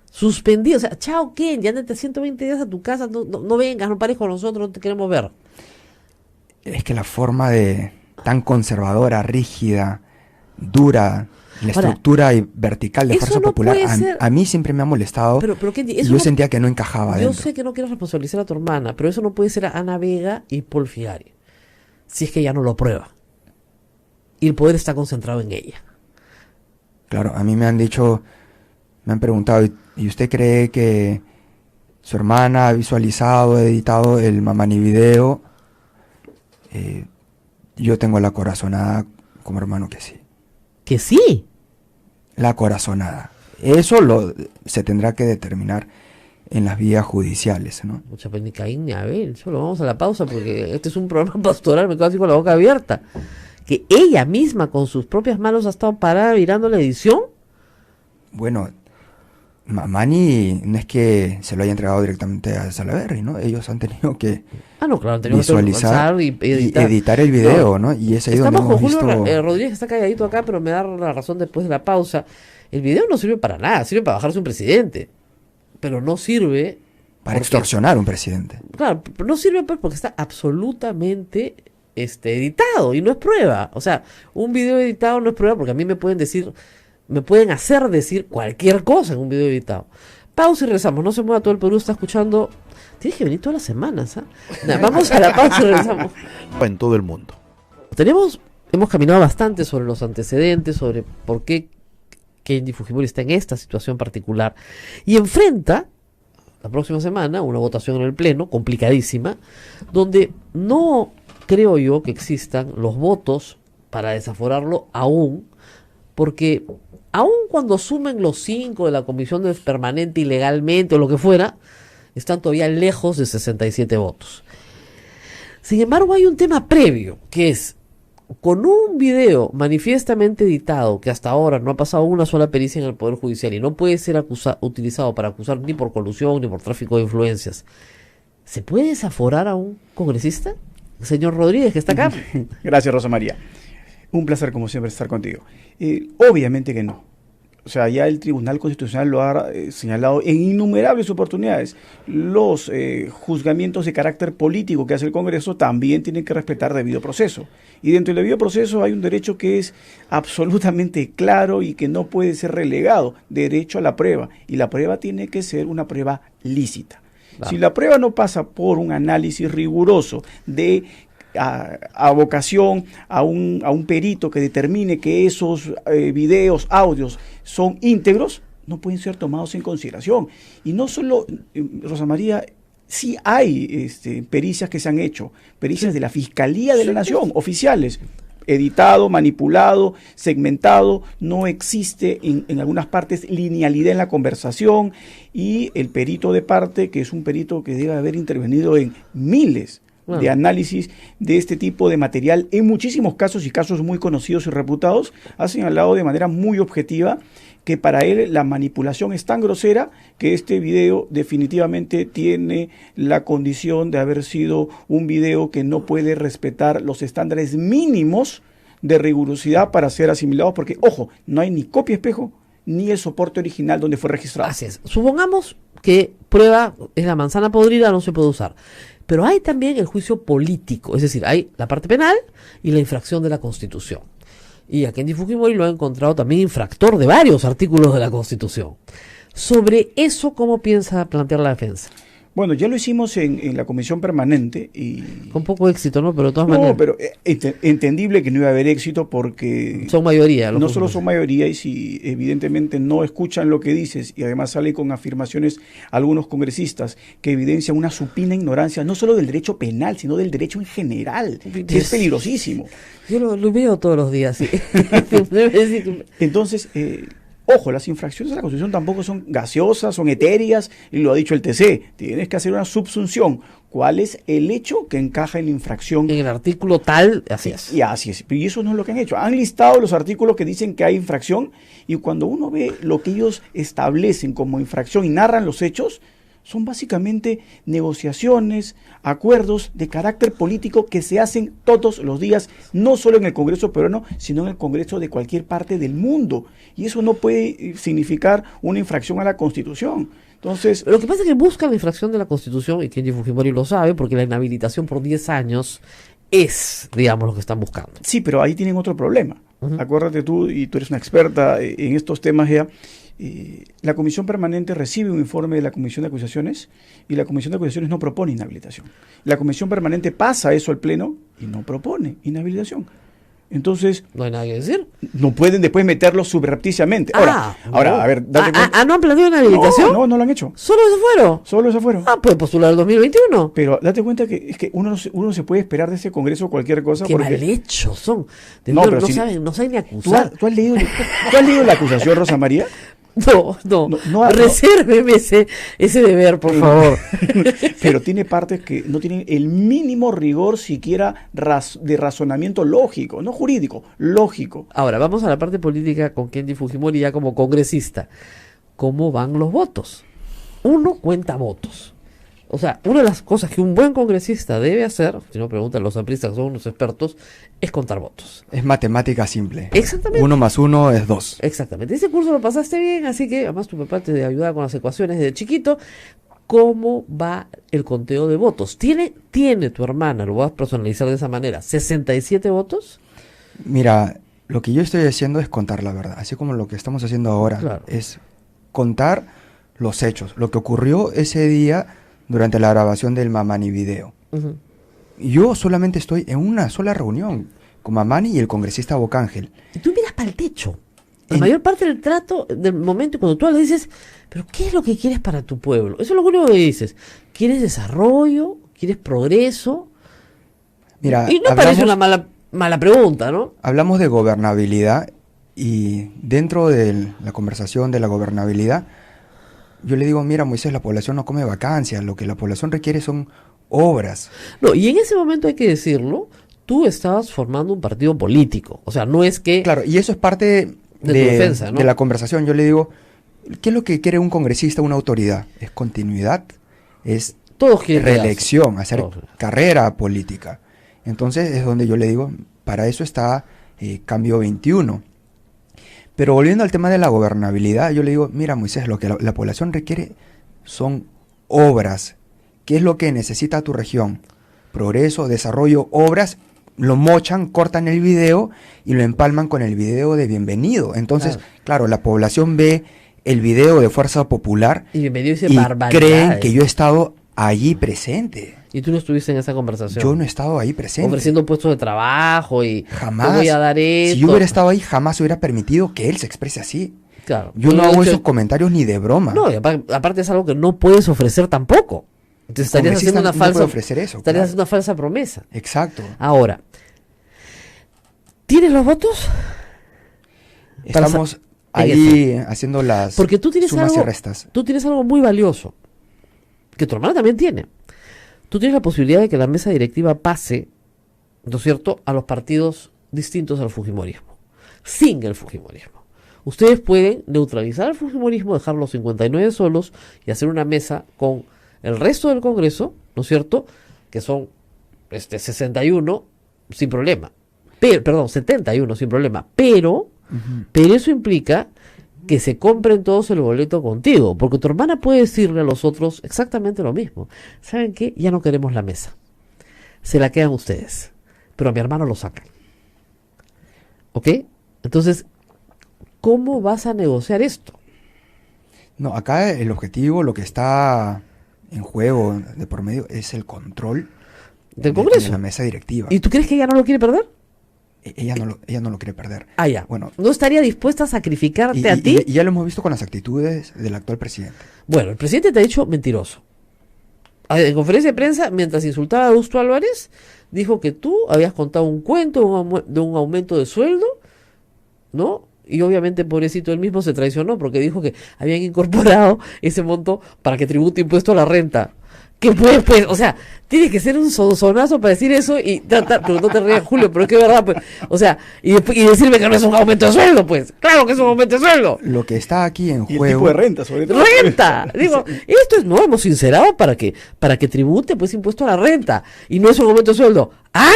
Suspendido, o sea, chao Ken, ya andate 120 días a tu casa, no vengas, no pares con nosotros, no te queremos ver. Es que la forma tan conservadora, rígida, dura, la Ahora, estructura vertical de eso Fuerza no Popular, puede ser- a mí siempre me ha molestado. Pero Kenji, y eso yo no- sentía que no encajaba Yo dentro. sé que no quiero responsabilizar a tu hermana, pero eso no puede ser a Ana Vega y Paul Figari, si es que ella no lo prueba. Y el poder está concentrado en ella. Claro, a mí me han dicho, me han preguntado, ¿y usted cree que su hermana ha visualizado, editado el Mamani Video? Yo tengo la corazonada como hermano que sí. Que sí. La corazonada. Eso se tendrá que determinar en las vías judiciales, ¿no? Mucha pena ni Caín ni Abel. Solo vamos a la pausa porque este es un programa pastoral, me quedo así con la boca abierta. Que ella misma con sus propias manos ha estado parada mirando la edición. Bueno, Mamani no es que se lo haya entregado directamente a Salaverry, ¿no? Ellos han tenido que Ah, no, claro, tenemos que visualizar y y editar. editar el video, ¿no? Y es ahí donde Estamos con hemos Julio visto... Rodríguez, que está calladito acá, pero me da la razón después de la pausa. El video no sirve para nada, sirve para bajarse un presidente. Pero no sirve... Para porque- extorsionar a un presidente. Claro, pero no sirve pues porque está absolutamente editado y no es prueba. O sea, un video editado no es prueba porque a mí me pueden hacer decir cualquier cosa en un video editado. Pausa y regresamos. No se mueva, todo el Perú está escuchando. Tienes que venir todas las semanas, ¿ah? Vamos a la pausa y regresamos. En todo el mundo. Hemos caminado bastante sobre los antecedentes, sobre por qué Kenji Fujimori está en esta situación particular y enfrenta la próxima semana una votación en el Pleno complicadísima, donde no creo yo que existan los votos para desaforarlo aún, porque aun cuando sumen los 5 de la comisión permanente ilegalmente o lo que fuera, están todavía lejos de 67 votos. Sin embargo, hay un tema previo, que es, con un video manifiestamente editado, que hasta ahora no ha pasado una sola pericia en el Poder Judicial y no puede ser utilizado para acusar ni por colusión ni por tráfico de influencias, ¿se puede desaforar a un congresista? Señor Rodríguez, que está acá. Gracias, Rosa María. Un placer, como siempre, estar contigo. Obviamente que no. O sea, ya el Tribunal Constitucional lo ha señalado en innumerables oportunidades. Los juzgamientos de carácter político que hace el Congreso también tienen que respetar debido proceso. Y dentro del debido proceso hay un derecho que es absolutamente claro y que no puede ser relegado, derecho a la prueba. Y la prueba tiene que ser una prueba lícita. Si la prueba no pasa por un análisis riguroso de vocación a un perito que determine que esos videos, audios son íntegros, no pueden ser tomados en consideración. Y no solo, Rosa María, sí hay pericias que se han hecho, pericias de la Fiscalía de la Nación, oficiales, editado, manipulado, segmentado, no existe en algunas partes linealidad en la conversación, y el perito de parte, que es un perito que debe haber intervenido en miles de análisis de este tipo de material, en muchísimos casos y casos muy conocidos y reputados, ha señalado de manera muy objetiva que para él la manipulación es tan grosera que este video definitivamente tiene la condición de haber sido un video que no puede respetar los estándares mínimos de rigurosidad para ser asimilados, porque, ojo, no hay ni copia espejo ni el soporte original donde fue registrado. Así es. Supongamos que prueba es la manzana podrida, no se puede usar. Pero hay también el juicio político, es decir, hay la parte penal y la infracción de la Constitución. Y a Kenji Fujimori lo ha encontrado también infractor de varios artículos de la Constitución. Sobre eso, ¿cómo piensa plantear la defensa? Bueno, ya lo hicimos en la comisión permanente y... Con poco éxito, ¿no? Pero de todas maneras... No, pero entendible que no iba a haber éxito porque... Son mayoría. No solo son mayoría, y si evidentemente no escuchan lo que dices y además sale con afirmaciones algunos congresistas que evidencian una supina ignorancia no solo del derecho penal, sino del derecho en general, que es peligrosísimo. Yo lo veo todos los días, sí. Entonces... ojo, las infracciones de la Constitución tampoco son gaseosas, son etéreas, y lo ha dicho el TC. Tienes que hacer una subsunción. ¿Cuál es el hecho que encaja en la infracción? En el artículo tal, así es. Y así es. Y eso no es lo que han hecho. Han listado los artículos que dicen que hay infracción, y cuando uno ve lo que ellos establecen como infracción y narran los hechos, son básicamente negociaciones, acuerdos de carácter político que se hacen todos los días, no solo en el Congreso peruano, sino en el Congreso de cualquier parte del mundo. Y eso no puede significar una infracción a la Constitución. Entonces, lo que pasa es que buscan la infracción de la Constitución, y Kenji Fujimori lo sabe, porque la inhabilitación por 10 años es, digamos, lo que están buscando. Sí, pero ahí tienen otro problema. Acuérdate tú, y tú eres una experta en estos temas ya, la Comisión Permanente recibe un informe de la Comisión de Acusaciones y la Comisión de Acusaciones no propone inhabilitación. La Comisión Permanente pasa eso al Pleno y no propone inhabilitación. Entonces... ¿No hay nada que decir? No pueden después meterlo subrepticiamente. Ahora, a ver, date cuenta. ¿No han planteado inhabilitación? No lo han hecho. ¿Solo eso fueron? Solo eso fueron. Puede postular el 2021. Pero date cuenta que es que uno se puede esperar de ese Congreso cualquier cosa. Qué porque... mal hechos son. No saben ni acusar. ¿Tú has leído la acusación, Rosa María? No, resérveme ese deber, por favor. Pero tiene partes que no tienen el mínimo rigor siquiera de razonamiento lógico, no jurídico, lógico. Ahora, vamos a la parte política con Kenji Fujimori ya como congresista. ¿Cómo van los votos? Uno cuenta votos. O sea, una de las cosas que un buen congresista debe hacer, si no preguntan los apristas que son unos expertos, es contar votos. Es matemática simple. Exactamente. 1 más 1 es 2. Exactamente. Ese curso lo pasaste bien, así que además tu papá te ayuda con las ecuaciones desde chiquito. ¿Cómo va el conteo de votos? ¿Tiene tu hermana, lo vas a personalizar de esa manera, 67 votos? Mira, lo que yo estoy haciendo es contar la verdad, así como lo que estamos haciendo ahora. Claro. Es contar los hechos, lo que ocurrió ese día durante la grabación del Mamani video. Yo solamente estoy en una sola reunión con Mamani y el congresista Bocángel. Y tú miras para el techo. La mayor parte del trato, del momento, cuando tú le dices, pero ¿qué es lo que quieres para tu pueblo? Eso es lo único que dices. ¿Quieres desarrollo? ¿Quieres progreso? Mira, y no parece una mala pregunta, ¿no? Hablamos de gobernabilidad Y dentro de la conversación de la gobernabilidad, yo le digo, mira, Moisés, la población no come vacancias, lo que la población requiere son obras. No, y en ese momento hay que decirlo, tú estabas formando un partido político. O sea, no es que... Claro, y eso es parte De tu defensa, ¿no? de la conversación. Yo le digo, ¿qué es lo que quiere un congresista, una autoridad? Es continuidad, es Todos quieren reelección, quedarse. hacer Todos. carrera política. Entonces es donde yo le digo, para eso está Cambio 21. Pero volviendo al tema de la gobernabilidad, yo le digo, mira, Moisés, lo que la población requiere son obras. ¿Qué es lo que necesita tu región? Progreso, desarrollo, obras. Lo mochan, cortan el video y lo empalman con el video de bienvenido. Entonces, claro, la población ve el video de Fuerza Popular Y bienvenido dice y barbaridades. creen que yo he estado allí presente. Y tú no estuviste en esa conversación. Yo no he estado ahí presente. Ofreciendo puestos de trabajo y... Jamás. Te voy a dar esto. Si yo hubiera estado ahí, jamás hubiera permitido que él se exprese así. Claro. Yo no he hago hecho- esos comentarios ni de broma. No, y aparte es algo que no puedes ofrecer tampoco. Entonces estarías Congresista haciendo una no puede falsa... ofrecer eso, Estarías claro. haciendo una falsa promesa. Exacto. Ahora, ¿tienes los votos? Para Estamos en ahí haciendo las Porque tú tienes sumas algo, y restas. tú tienes algo muy valioso, que tu hermana también tiene. Tú tienes la posibilidad de que la mesa directiva pase, ¿no es cierto?, a los partidos distintos al fujimorismo, sin el fujimorismo. Ustedes pueden neutralizar el fujimorismo, dejar los 59 solos y hacer una mesa con el resto del Congreso, ¿no es cierto?, que son 61 sin problema. Perdón, 71 sin problema. Pero eso implica que se compren todos el boleto contigo, porque tu hermana puede decirle a los otros exactamente lo mismo. ¿Saben qué? Ya no queremos la mesa. Se la quedan ustedes, pero a mi hermano lo sacan. ¿Ok? Entonces, ¿cómo vas a negociar esto? No, acá el objetivo, lo que está en juego de por medio, es el control Del de Congreso. la mesa directiva. ¿Y tú crees que ella no lo quiere perder? Ella no lo quiere perder. Ah, ya. Bueno, ¿No estaría dispuesta a sacrificarte a ti? y ya lo hemos visto con las actitudes del actual presidente. Bueno, el presidente te ha dicho mentiroso. En conferencia de prensa, mientras insultaba a Augusto Álvarez, dijo que tú habías contado un cuento de un aumento de sueldo, ¿no? Y obviamente, pobrecito, él mismo se traicionó porque dijo que habían incorporado ese monto para que tribute impuesto a la renta. Que pues, o sea, tiene que ser un sonzonazo para decir eso y tratar, pero no te rías, Julio, pero es que es verdad, pues, o sea, y decirme que no es un aumento de sueldo, pues, claro que es un aumento de sueldo. Lo que está aquí en Y el juego... tipo de renta, sobre todo. Renta, digo, esto es, no, hemos sincerado para que tribute pues impuesto a la renta y no es un aumento de sueldo. ¡Ah!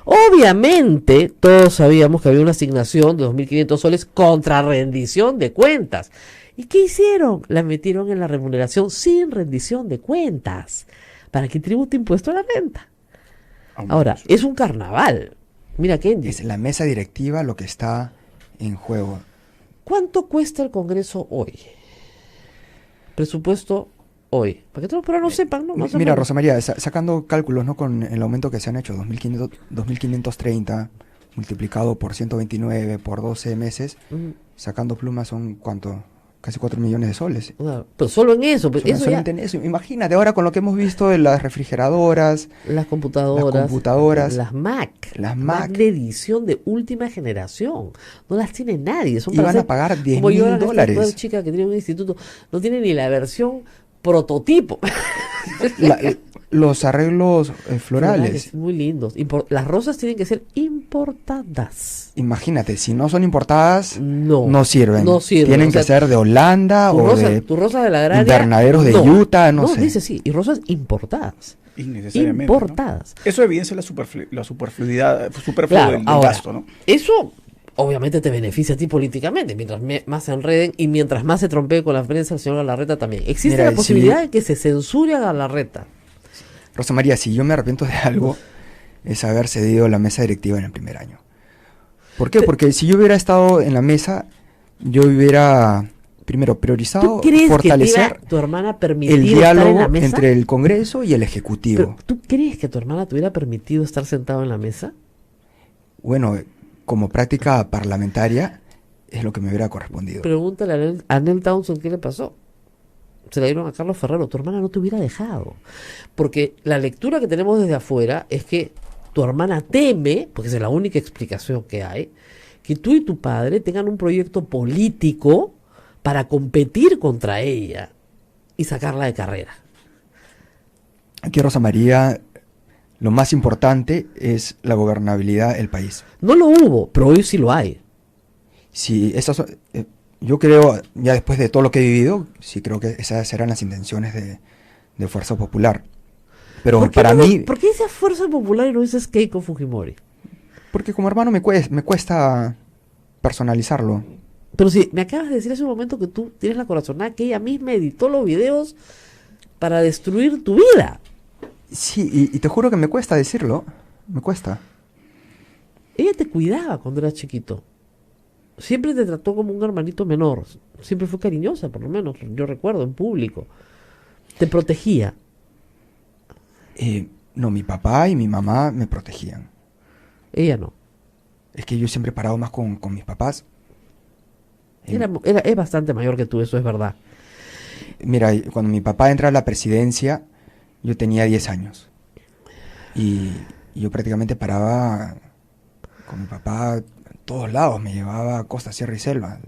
Obviamente, todos sabíamos que había una asignación de 2.500 soles contra rendición de cuentas. ¿Y qué hicieron? La metieron en la remuneración sin rendición de cuentas para que tribute impuesto a la renta. Ahora, es un carnaval. Mira, Kenji, Es la mesa directiva lo que está en juego. ¿cuánto cuesta el Congreso hoy? Presupuesto hoy. Para que todos los peruanos sepan, ¿no? Más o Mira, menos. Rosa María, sacando cálculos, ¿no? Con el aumento que se han hecho, 2.530 multiplicado por 129 por 12 meses, Mm, sacando plumas son, ¿cuánto? Casi 4 millones de soles. pero solo en eso, pues, eso ya, Solamente en eso. Imagínate ahora con lo que hemos visto de las refrigeradoras, las computadoras, las Mac de edición de última generación, no las tiene nadie, son y para van a hacer- pagar como yo ahora, esta $10.000. pobre chica que tiene un instituto, no tiene ni la versión prototipo. Los arreglos florales. Muy lindos. Las rosas tienen que ser importadas. Imagínate, si no son importadas, No, no sirven. no sirven, Tienen o sea, que ser de Holanda o de Tu rosa de la Agraria, invernaderos de Utah, no sé. dice sí, y rosas importadas. Innecesariamente. Importadas. ¿No? Eso evidencia la superfluidad superfluo Claro, del ahora, gasto, ¿no? eso obviamente te beneficia a ti políticamente, mientras más se enreden y mientras más se trompee con la prensa, el señor Galarreta también. Existe Mira, la y posibilidad si- de que se censure a Galarreta. Rosa María, si yo me arrepiento de algo, es haber cedido la mesa directiva en el primer año. ¿Por qué? Porque si yo hubiera estado en la mesa, yo hubiera, primero, priorizado ¿Tú crees que te fortalecer iba tu hermana permitir el estar en la diálogo mesa? entre el Congreso y el Ejecutivo. Pero, ¿tú crees que tu hermana te hubiera permitido estar sentado en la mesa? Bueno, como práctica parlamentaria, es lo que me hubiera correspondido. Pregúntale a Nel Townsend qué le pasó. Se la dieron a Carlos Ferrero. Tu hermana no te hubiera dejado. Porque la lectura que tenemos desde afuera es que tu hermana teme, porque esa es la única explicación que hay, que tú y tu padre tengan un proyecto político para competir contra ella y sacarla de carrera. Aquí, Rosa María, lo más importante es la gobernabilidad del país. No lo hubo, pero hoy sí lo hay. Si yo creo, ya después de todo lo que he vivido, sí creo que esas eran las intenciones de Fuerza Popular. Pero ¿Por qué para mí, ¿por qué dices Fuerza Popular y no dices Keiko Fujimori? porque como hermano me cuesta personalizarlo. Pero si me acabas de decir hace un momento que tú tienes la corazonada que ella misma editó los videos para destruir tu vida. Sí, y te juro que me cuesta decirlo, me cuesta. Ella te cuidaba cuando eras chiquito. Siempre te trató como un hermanito menor. Siempre fue cariñosa, por lo menos, yo recuerdo, en público. Te protegía. No, mi papá y mi mamá me protegían. Ella no. Es que yo siempre he parado más con mis papás. Es bastante mayor que tú, eso es verdad. Mira, cuando mi papá entra a la presidencia, yo tenía 10 años. Y yo prácticamente paraba con mi papá en todos lados, me llevaba a costa, sierra y selva.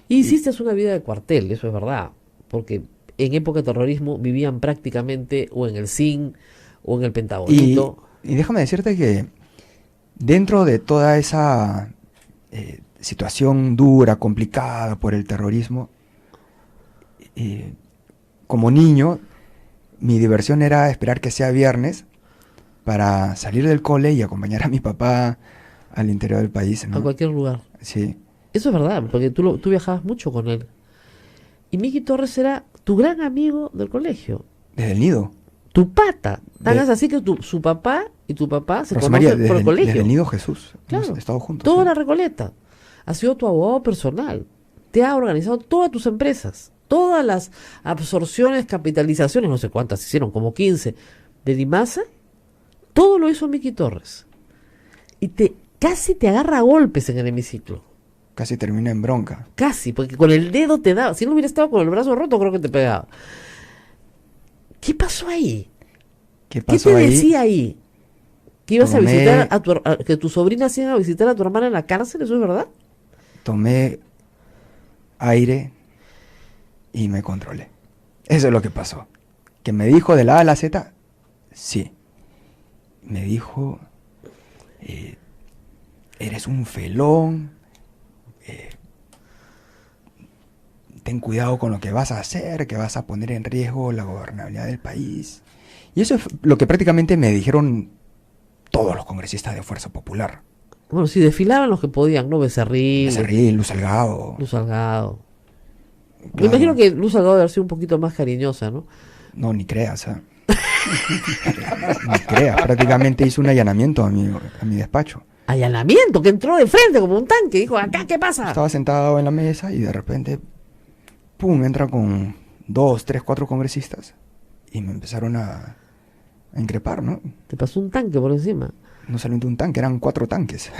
Y hiciste una vida de cuartel, eso es verdad. Porque en época de terrorismo vivían prácticamente o en el CIN o en el Pentagonito. Y déjame decirte que dentro de toda esa situación dura, complicada por el terrorismo, como niño, mi diversión era esperar que sea viernes para salir del cole y acompañar a mi papá al interior del país, ¿no? A cualquier lugar. Sí. Eso es verdad, porque tú viajabas mucho con él. Y Miki Torres era tu gran amigo del colegio. Desde el nido. Tu pata. Tan es así que su papá y tu papá se Rosa conocen María, por el colegio. desde el nido Jesús. Claro. Hemos estado juntos. Toda sí. la Recoleta. Ha sido tu abogado personal. Te ha organizado todas tus empresas. Todas las absorciones, capitalizaciones, no sé cuántas hicieron, como 15, de Dimasa. Todo lo hizo Miki Torres. Y casi te agarra a golpes en el hemiciclo. Casi termina en bronca. Casi, porque con el dedo te daba. Si no hubiera estado con el brazo roto, creo que te pegaba. ¿Qué pasó ahí? ¿Qué ¿Qué pasó te ahí? decía ahí? ¿Que ibas a Tomé- visitar que tus sobrinas iban a visitar a tu hermana en la cárcel? ¿Eso es verdad? Tomé aire y me controlé. Eso es lo que pasó. Que me dijo de la A a la Z, sí. Me dijo, eres un felón, ten cuidado con lo que vas a hacer, que vas a poner en riesgo la gobernabilidad del país. Y eso es lo que prácticamente me dijeron todos los congresistas de Fuerza Popular. Bueno, sí, desfilaban los que podían, ¿no? Becerril, Becerril, Luz Salgado. Luz Salgado. Me Claro. imagino que Luz Salgado debe haber sido un poquito más cariñosa, ¿no? No, ni creas, ¿ah? Ni creas, prácticamente hizo un allanamiento a mi despacho. Allanamiento, que entró de frente como un tanque. Dijo, acá, ¿qué pasa? Estaba sentado en la mesa y de repente, pum, entra con 2, 3, 4 congresistas y me empezaron a increpar, ¿no? Te pasó un tanque por encima. No solamente un tanque, eran 4 tanques.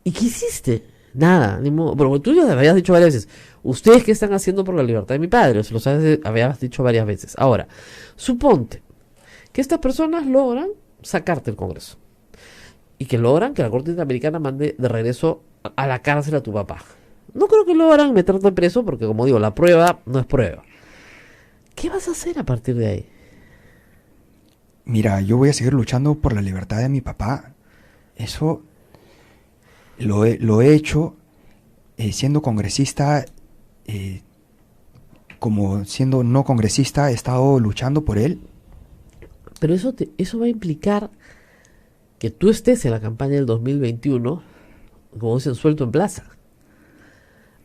¿Y qué hiciste? Nada, ni modo. Pero tú ya habías dicho varias veces, ¿ustedes qué están haciendo por la libertad de mi padre? Se los habías dicho varias veces. Ahora, suponte que estas personas logran sacarte del Congreso y que logran que la Corte Interamericana mande de regreso a la cárcel a tu papá. No creo que logran meterte preso porque, como digo, la prueba no es prueba. ¿Qué vas a hacer a partir de ahí? Mira, yo voy a seguir luchando por la libertad de mi papá. Eso lo he hecho siendo congresista, como siendo no congresista, he estado luchando por él. Pero eso va a implicar que tú estés en la campaña del 2021, como dicen, suelto en plaza.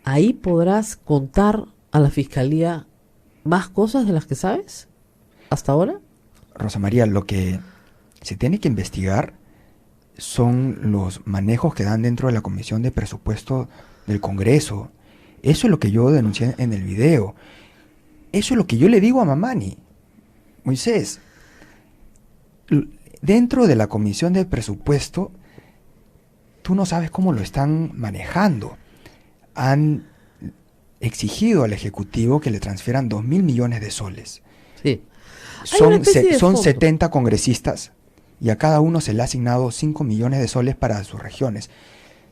Ahí podrás contar a la fiscalía más cosas de las que sabes hasta ahora. Rosa María, lo que se tiene que investigar son los manejos que dan dentro de la Comisión de Presupuesto del Congreso. Eso es lo que yo denuncié en el video. Eso es lo que yo le digo a Mamani. Moisés, dentro de la Comisión de Presupuesto, tú no sabes cómo lo están manejando. Han exigido al Ejecutivo que le transfieran 2.000 millones de soles. Sí. Hay una especie de Son fondo. 70 congresistas y a cada uno se le ha asignado 5 millones de soles para sus regiones.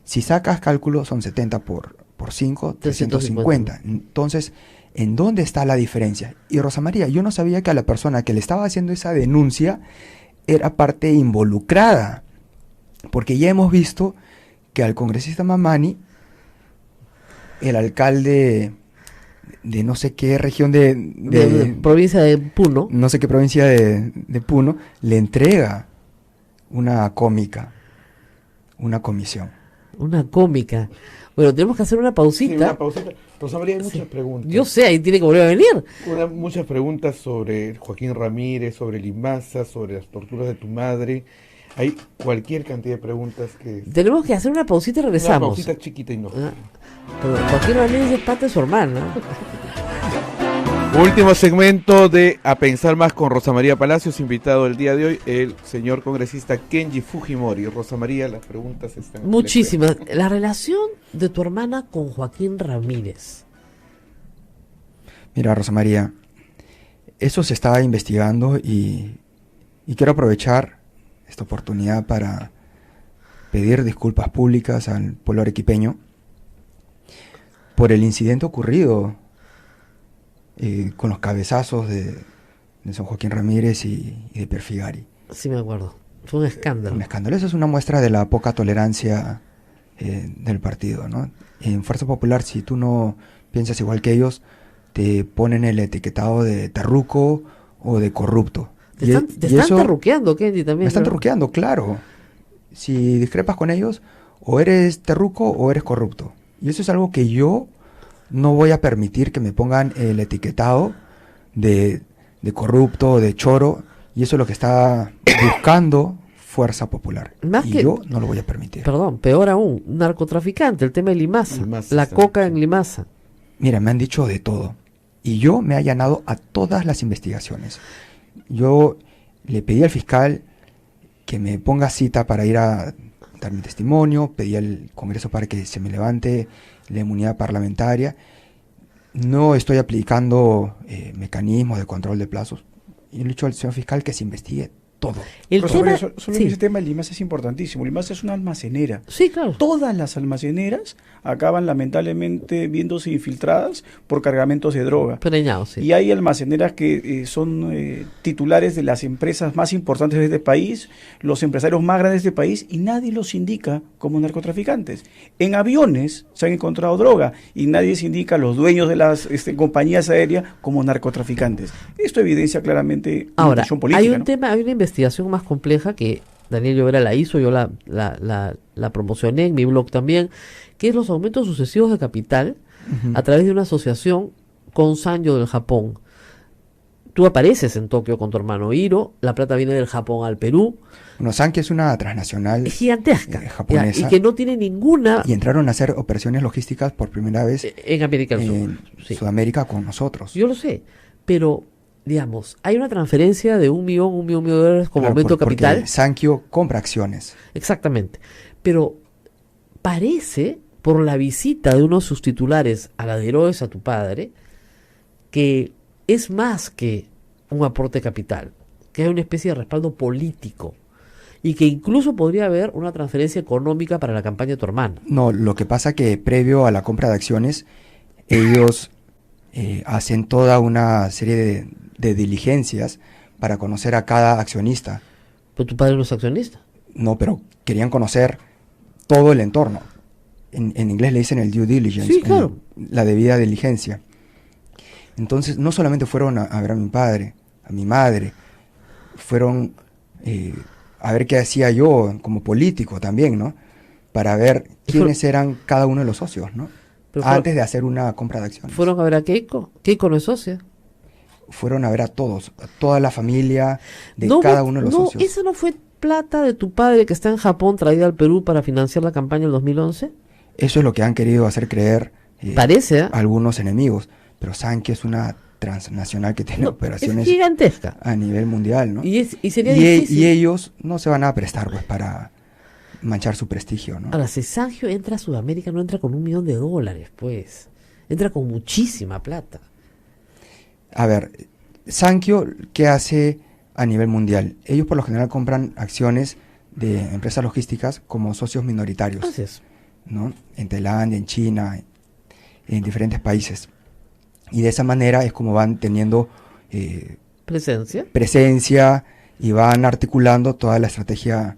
Si sacas cálculo, son 70 por 5, 350. Entonces, ¿en dónde está la diferencia? Y Rosa María, yo no sabía que a la persona que le estaba haciendo esa denuncia era parte involucrada, porque ya hemos visto que al congresista Mamani, el alcalde de no sé qué región de provincia de Puno, no sé qué provincia de Puno, le entrega una cómica, una comisión. una cómica. Bueno, tenemos que hacer una pausita. Sí, una pausita. Rosa María, hay muchas preguntas. Yo sé, ahí tiene que volver a venir. Muchas preguntas sobre Joaquín Ramírez, sobre Limaza, sobre las torturas de tu madre. Hay cualquier cantidad de preguntas que... Tenemos que hacer una pausita y Una regresamos. pausita chiquita y no. Pero Joaquín Ramírez es parte de su hermana. Último segmento de A Pensar Más con Rosa María Palacios, invitado el día de hoy, el señor congresista Kenji Fujimori. Rosa María, las preguntas están... Muchísimas. La relación de tu hermana con Joaquín Ramírez. Mira, Rosa María, eso se estaba investigando y quiero aprovechar esta oportunidad para pedir disculpas públicas al pueblo arequipeño por el incidente ocurrido con los cabezazos de San Joaquín Ramírez y de Pierre Figari. Sí, me acuerdo. Fue un escándalo. Un escándalo. Eso es una muestra de la poca tolerancia del partido, ¿no? En Fuerza Popular, si tú no piensas igual que ellos, te ponen el etiquetado de terruco o de corrupto. Te están terruqueando, Kenji, también. Me están ¿no? terruqueando, claro. Si discrepas con ellos, o eres terruco o eres corrupto. Y eso es algo que yo no voy a permitir, que me pongan el etiquetado de corrupto o de choro. Y eso es lo que está buscando Fuerza Popular. Más y que, yo no lo voy a permitir. Perdón, peor aún, narcotraficante, el tema de Limaza. La sí. coca en Limaza. Mira, me han dicho de todo. Y yo me he allanado a todas las investigaciones. Yo le pedí al fiscal que me ponga cita para ir a dar mi testimonio, pedí al Congreso para que se me levante la inmunidad parlamentaria. No estoy aplicando mecanismos de control de plazos. Y le he dicho al señor fiscal que se investigue todo. El Rosa tema, María, solo sí. en ese tema Limaza es importantísimo. Limaza es una almacenera. Sí, claro. Todas las almaceneras acaban lamentablemente viéndose infiltradas por cargamentos de droga. Preñado, sí. Y hay almaceneras que son titulares de las empresas más importantes de este país, los empresarios más grandes de este país, y nadie los indica como narcotraficantes. En aviones se han encontrado droga y nadie se indica a los dueños de las compañías aéreas como narcotraficantes. Esto evidencia claramente una Ahora, intención política, hay un ¿no? tema, hay una investigación más compleja que Daniel Llovera la hizo, yo la promocioné en mi blog también, que es los aumentos sucesivos de capital a través de una asociación con Sanyo del Japón. Tú apareces en Tokio con tu hermano Hiro, la plata viene del Japón al Perú, Bueno, Sanki es una transnacional es gigantesca, japonesa. y que no tiene ninguna Y entraron a hacer operaciones logísticas por primera vez en América del en Sur. Sí. Sudamérica con nosotros. Yo lo sé, pero digamos, hay una transferencia de $1 millón de dólares como Claro, aumento de porque capital. Sankyo compra acciones. Exactamente. Pero parece, por la visita de uno de sus titulares a la de Heroes a tu padre, que es más que un aporte capital, que hay una especie de respaldo político y que incluso podría haber una transferencia económica para la campaña de tu hermana. No, lo que pasa que previo a la compra de acciones, ellos hacen toda una serie de diligencias para conocer a cada accionista. Pero tu padre no es accionista. No, pero querían conocer todo el entorno. En inglés le dicen el due diligence, Sí, claro. la debida diligencia. Entonces, no solamente fueron a ver a mi padre, a mi madre, fueron a ver qué hacía yo como político también, ¿no? Para ver quiénes eran cada uno de los socios, ¿no? Pero Antes de hacer una compra de acciones. fueron a ver a Keiko. Keiko no es socia. Fueron a ver a todos, a toda la familia de No, cada uno de los socios. ¿Esa no fue plata de tu padre que está en Japón traída al Perú para financiar la campaña del 2011? Eso es lo que han querido hacer creer Parece, ¿eh? algunos enemigos. Pero saben que es una transnacional que tiene No, operaciones es gigantesca. a nivel mundial, ¿no? Y sería difícil. Y ellos no se van a prestar pues para manchar su prestigio, ¿no? Ahora, si Sangio entra a Sudamérica, no entra con $1 millón, pues. Entra con muchísima plata. A ver, Sankyo, ¿qué hace a nivel mundial? Ellos por lo general compran acciones de empresas logísticas como socios minoritarios. Así es. ¿no? En Tailandia, en China, en diferentes países. Y de esa manera es como van teniendo Presencia. y van articulando toda la estrategia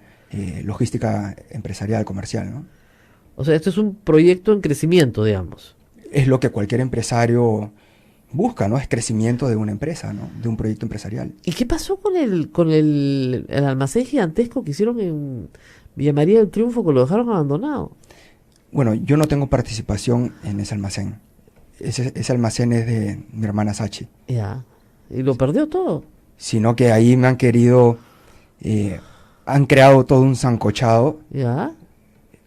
logística empresarial, comercial, ¿no? O sea, este es un proyecto en crecimiento, digamos. Es lo que cualquier empresario busca, ¿no? Es crecimiento de una empresa, ¿no? De un proyecto empresarial. ¿Y qué pasó con el almacén gigantesco que hicieron en Villa María del Triunfo, que lo dejaron abandonado? Bueno, yo no tengo participación en ese almacén. Ese almacén es de mi hermana Sachi. Ya. Y lo perdió todo. Sino que ahí me han querido, han creado todo un sancochado Ya.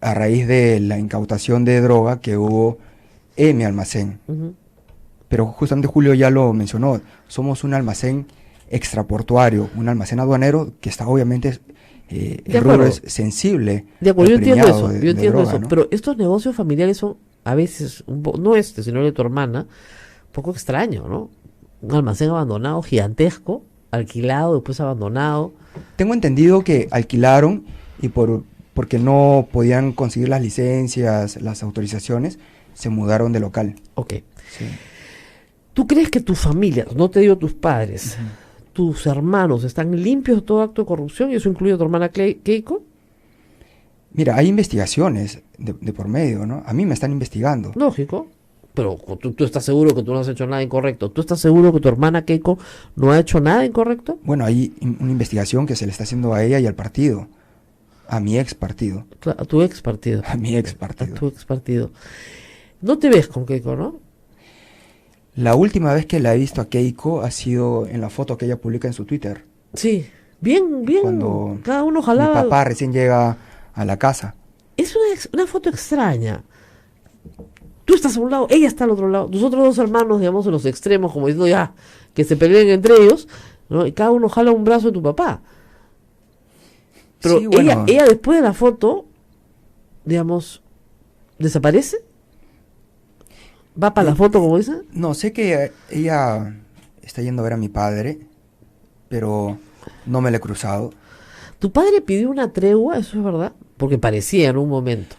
a raíz de la incautación de droga que hubo en mi almacén. Ujú. Pero justamente Julio ya lo mencionó, somos un almacén extraportuario, un almacén aduanero que está obviamente, el rubro acuerdo. es sensible. De acuerdo, yo al entiendo preñado eso, de yo entiendo droga, eso. ¿no? Pero estos negocios familiares son a veces, no este, sino el de tu hermana, un poco extraño, ¿no? Un almacén abandonado, gigantesco, alquilado, después abandonado. Tengo entendido que alquilaron y porque no podían conseguir las licencias, las autorizaciones, se mudaron de local. Ok. Sí. ¿Tú crees que tu familia, no te digo tus padres, tus hermanos están limpios de todo acto de corrupción? Y eso incluye a tu hermana Keiko. Mira, hay investigaciones de por medio, ¿no? A mí me están investigando. Lógico. Pero tú estás seguro que tú no has hecho nada incorrecto. ¿Tú estás seguro que tu hermana Keiko no ha hecho nada incorrecto? Bueno, hay una investigación que se le está haciendo a ella y al partido, a mi ex partido, A tu ex partido. a mi ex A partido. tu ex partido. No te ves con Keiko, ¿no? La última vez que la he visto a Keiko ha sido en la foto que ella publica en su Twitter, Sí. Bien, bien. cuando Cada uno mi jalaba. papá recién llega a la casa. Es una foto extraña. Tú estás a un lado, ella está al otro lado. Nosotros dos hermanos, digamos, en los extremos, como diciendo ya, que se peleen entre ellos, ¿no? Y cada uno jala un brazo de tu papá. Pero Sí, bueno, ella después de la foto, digamos, desaparece. Va para la foto, como dicen. no, sé que ella está yendo a ver a mi padre, pero no me la he cruzado. Tu padre pidió una tregua, eso es verdad, porque parecía en un momento.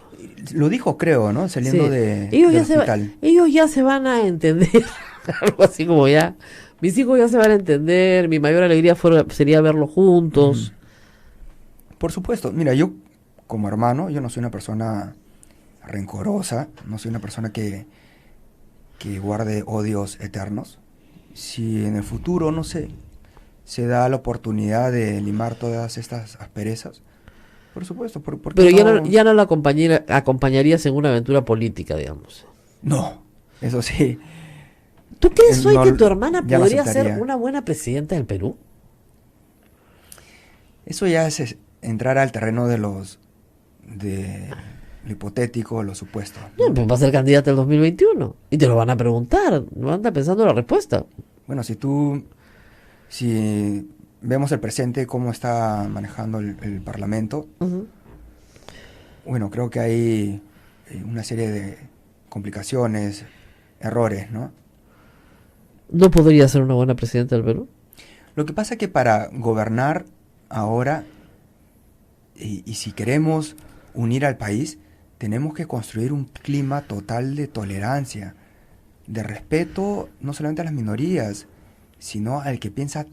Lo dijo, creo, ¿no? Saliendo Sí. del ellos hospital. ellos ya se van a entender, algo así como ya. Mis hijos ya se van a entender, mi mayor alegría sería verlos juntos. Por supuesto, mira, yo como hermano, yo no soy una persona rencorosa, no soy una persona que guarde odios eternos. Si en el futuro, no sé, se da la oportunidad de limar todas estas asperezas, por supuesto, ¿por qué Pero no? ya no la acompañarías en una aventura política, digamos. No, eso sí. ¿Tú crees hoy No, que tu hermana ya no podría ser aceptaría. una buena presidenta del Perú? Eso ya es entrar al terreno de lo hipotético, lo supuesto, ¿no? No, pues va a ser candidata el 2021. Y te lo van a preguntar, no anda pensando la respuesta. Bueno, si vemos el presente, cómo está manejando el Parlamento, Ujú. bueno, creo que hay una serie de complicaciones, errores, ¿no? ¿No podría ser una buena presidenta del Perú? Lo que pasa es que para gobernar ahora, y si queremos unir al país, tenemos que construir un clima total de tolerancia, de respeto, no solamente a las minorías, sino al que piensa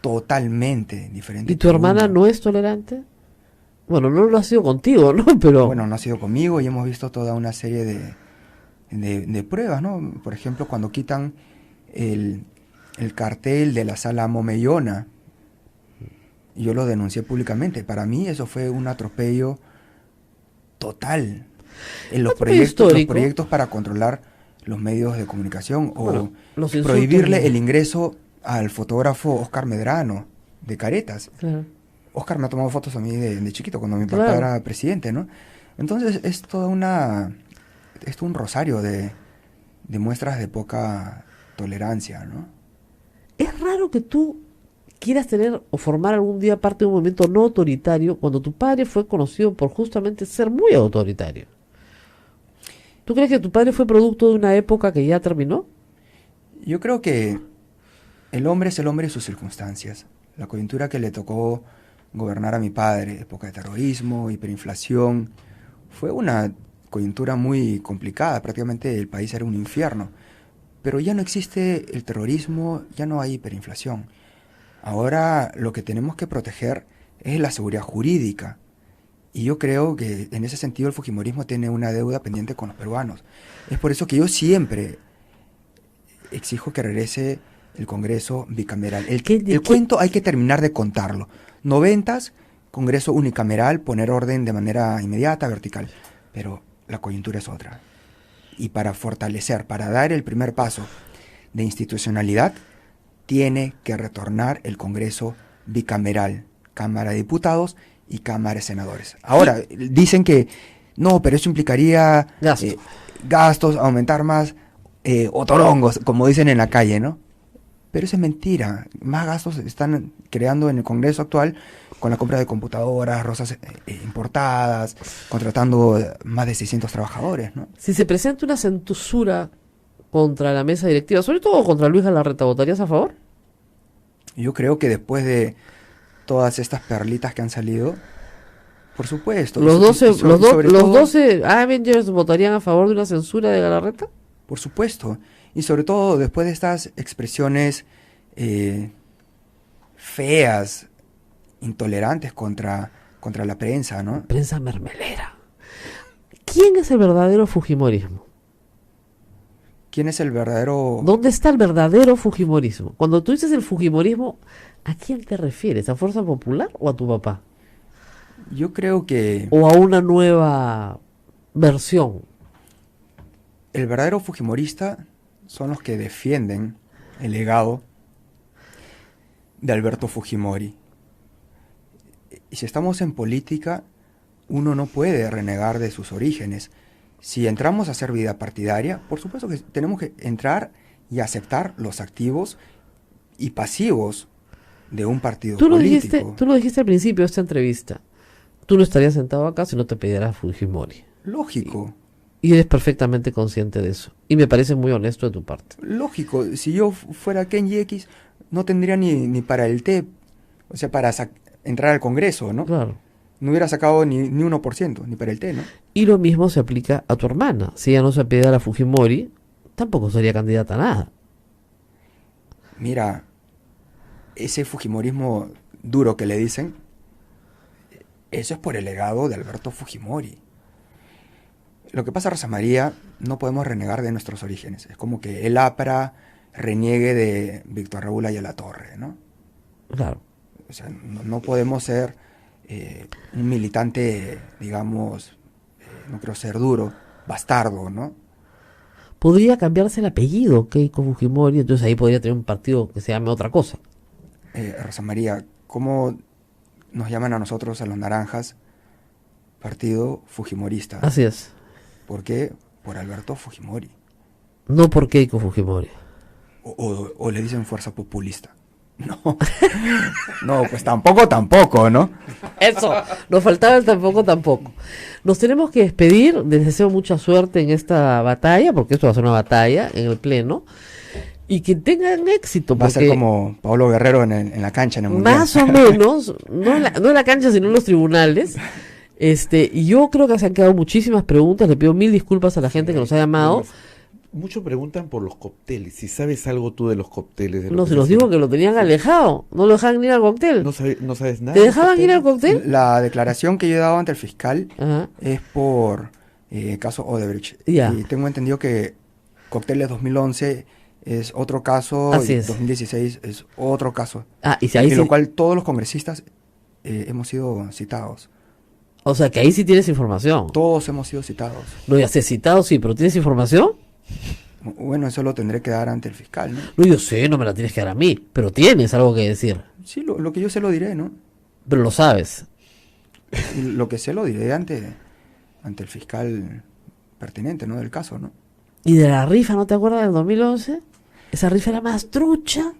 totalmente diferente. ¿Y tu que hermana uno. no es tolerante? Bueno, no lo ha sido contigo, ¿no? Pero Bueno, no ha sido conmigo y hemos visto toda una serie de pruebas, ¿no? Por ejemplo, cuando quitan el cartel de la sala Momellona, yo lo denuncié públicamente. Para mí eso fue un atropello total. En los Atropello proyectos, histórico. para controlar los medios de comunicación, Bueno, o los insultos prohibirle de- el ingreso al fotógrafo Oscar Medrano de Caretas. Claro. Oscar me ha tomado fotos a mí de chiquito, cuando mi papá Claro. era presidente, ¿no? Entonces es todo un rosario de muestras de poca tolerancia, ¿no? Es raro que tú quieras tener o formar algún día parte de un movimiento no autoritario cuando tu padre fue conocido por justamente ser muy autoritario. ¿Tú crees que tu padre fue producto de una época que ya terminó? Yo creo que el hombre es el hombre y sus circunstancias. La coyuntura que le tocó gobernar a mi padre, época de terrorismo, hiperinflación, fue una coyuntura muy complicada, prácticamente el país era un infierno. Pero ya no existe el terrorismo, ya no hay hiperinflación. Ahora lo que tenemos que proteger es la seguridad jurídica. Y yo creo que en ese sentido el fujimorismo tiene una deuda pendiente con los peruanos. Es por eso que yo siempre exijo que regrese el Congreso bicameral. El cuento hay que terminar de contarlo. 90s, Congreso unicameral, poner orden de manera inmediata, vertical. Pero la coyuntura es otra. Y para fortalecer, para dar el primer paso de institucionalidad, tiene que retornar el Congreso bicameral, Cámara de Diputados y Cámara de Senadores. Ahora, dicen que no, pero eso implicaría gastos, aumentar más, otorongos, como dicen en la calle, ¿no? Pero eso es mentira. Más gastos se están creando en el Congreso actual con la compra de computadoras, rosas importadas, contratando más de 600 trabajadores, ¿no? Si se presenta una censura contra la mesa directiva, sobre todo contra Luis Galarreta, ¿votarías a favor? Yo creo que después de todas estas perlitas que han salido, por supuesto. ¿Los 12 Avengers votarían a favor de una censura de Galarreta? Por supuesto. Y sobre todo después de estas expresiones feas, intolerantes contra la prensa, ¿no? Prensa mermelera. ¿Quién es el verdadero fujimorismo? ¿Quién es el verdadero...? ¿Dónde está el verdadero fujimorismo? Cuando tú dices el fujimorismo, ¿a quién te refieres? ¿A Fuerza Popular o a tu papá? Yo creo que... ¿O a una nueva versión? El verdadero fujimorista son los que defienden el legado de Alberto Fujimori. Y si estamos en política, uno no puede renegar de sus orígenes. Si entramos a hacer vida partidaria, por supuesto que tenemos que entrar y aceptar los activos y pasivos de un partido político. Tú lo dijiste al principio de esta entrevista. Tú no estarías sentado acá si no te pidieras Fujimori. Lógico. Y eres perfectamente consciente de eso. Y me parece muy honesto de tu parte. Lógico. Si yo fuera Kenji X, no tendría ni para el té, o sea, para entrar al Congreso, ¿no? Claro. No hubiera sacado ni 1%, ni para el té, ¿no? Y lo mismo se aplica a tu hermana. Si ella no se pidiera Fujimori, tampoco sería candidata a nada. Mira, ese fujimorismo duro que le dicen, eso es por el legado de Alberto Fujimori. Lo que pasa, Rosa María, no podemos renegar de nuestros orígenes. Es como que el APRA reniegue de Víctor Raúl Ayala-Torre, ¿no? Claro. O sea, no podemos ser un militante, digamos, no quiero ser duro, bastardo, ¿no? Podría cambiarse el apellido, Keiko Fujimori, entonces ahí podría tener un partido que se llame otra cosa. Rosa María, ¿cómo nos llaman a nosotros, a los naranjas, partido fujimorista? Así es. ¿Por qué? Por Alberto Fujimori. No por Keiko Fujimori. O le dicen fuerza populista. No, no, pues tampoco, ¿no? Eso, nos faltaba el tampoco. Nos tenemos que despedir, les deseo mucha suerte en esta batalla, porque esto va a ser una batalla en el Pleno, y que tengan éxito. Va a ser como Pablo Guerrero en la cancha, en el Mundial. Más o menos, no en la cancha, sino en los tribunales. Y yo creo que se han quedado muchísimas preguntas, le pido mil disculpas a la gente que nos ha llamado. Muchos preguntan por los cócteles, si sabes algo tú de los cócteles. No, se los digo que lo tenían alejado, no lo dejaban ir al cóctel. No sabes nada. ¿Te dejaban ir al cóctel? La declaración que yo he dado ante el fiscal Ajá. es por caso Odebrecht. Ya. Y tengo entendido que cócteles 2011 es otro caso, Así y es. 2016 es otro caso. Y si ahí en lo sí, cual todos los congresistas hemos sido citados. o sea que ahí sí tienes información. Todos hemos sido citados. No, ya sé, citado sí, pero ¿tienes información? Bueno, eso lo tendré que dar ante el fiscal, ¿no? No, yo sé, no me la tienes que dar a mí, pero tienes algo que decir, Sí, lo que yo sé lo diré, ¿no? pero lo sabes. Y lo que sé lo diré ante el fiscal pertinente, ¿no? Del caso, ¿no? ¿Y de la rifa, no te acuerdas del 2011? Esa rifa era más trucha.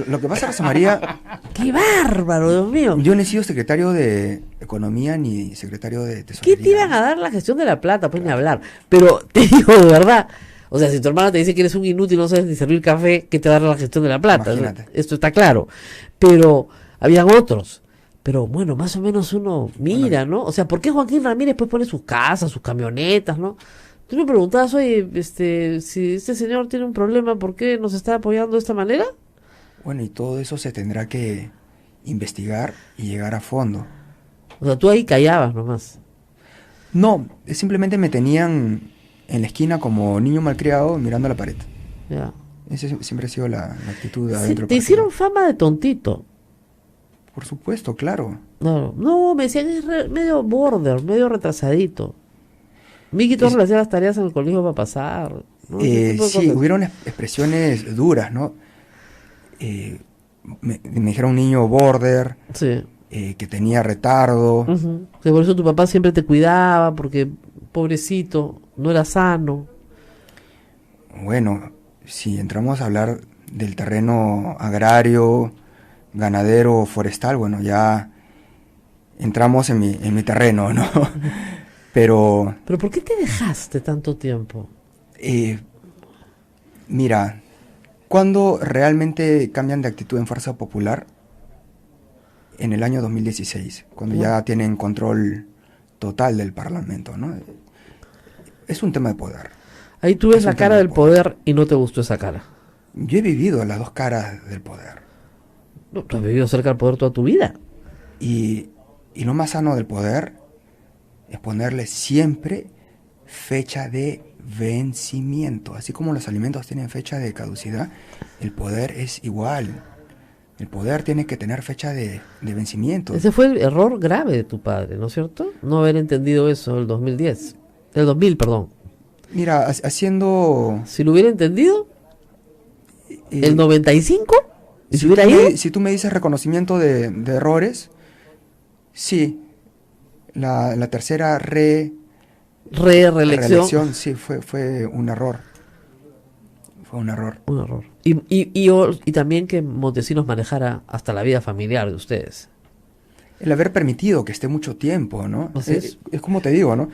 Lo que pasa, Rosa María, ¡Qué bárbaro, Dios mío! yo no he sido secretario de Economía ni secretario de ¿Qué Tesorería. te iban a dar la gestión de la plata? Pues ni hablar. Pero te digo de verdad, o sea, si tu hermana te dice que eres un inútil, no sabes ni servir café, ¿qué te va a dar la gestión de la plata? Imagínate. Esto está claro. Pero habían otros. Pero bueno, más o menos uno mira, ¿no? O sea, ¿por qué Joaquín Ramírez pues pone sus casas, sus camionetas, ¿no? Tú me preguntabas, oye, si este señor tiene un problema, ¿por qué nos está apoyando de esta manera? Bueno, y todo eso se tendrá que investigar y llegar a fondo. O sea, tú ahí callabas nomás. No, simplemente me tenían en la esquina como niño malcriado mirando a la pared. Ya. Esa siempre ha sido la actitud Sí, adentro del te partido. hicieron fama de tontito. Por supuesto, claro. No, me decían es medio border, medio retrasadito. Miki Torres le hacía las tareas en el colegio para pasar, ¿no? Ese tipo de Sí, cosas. hubieron expresiones duras, ¿no? Me dijeron niño border, Sí. que tenía retardo. Ujú. Que por eso tu papá siempre te cuidaba, porque pobrecito, no era sano. Bueno, si entramos a hablar del terreno agrario, ganadero, forestal, bueno, ya entramos en mi terreno, ¿no? Pero, Pero ¿por qué te dejaste tanto tiempo? mira, ¿cuándo realmente cambian de actitud en Fuerza Popular? En el año 2016, cuando ya tienen control total del Parlamento, ¿no? Es un tema de poder. Ahí tú ves Es la un cara tema de del poder y no te gustó esa cara. Yo he vivido las dos caras del poder. No, tú has vivido cerca del poder toda tu vida. Y lo más sano del poder es ponerle siempre fecha de vencimiento. Así como los alimentos tienen fecha de caducidad, el poder es igual. El poder tiene que tener fecha de vencimiento. Ese fue el error grave de tu padre, ¿no es cierto? No haber entendido eso el 2010. El 2000, perdón. Mira, haciendo... Si lo hubiera entendido, eh, el 95, y si si, hubiera tú ido, si tú me dices reconocimiento de errores, sí. La tercera reelección. reelección, sí, fue un error. Fue un error. Un error. Y también que Montesinos manejara hasta la vida familiar de ustedes. El haber permitido que esté mucho tiempo, ¿no? Así es. Es como te digo, ¿no?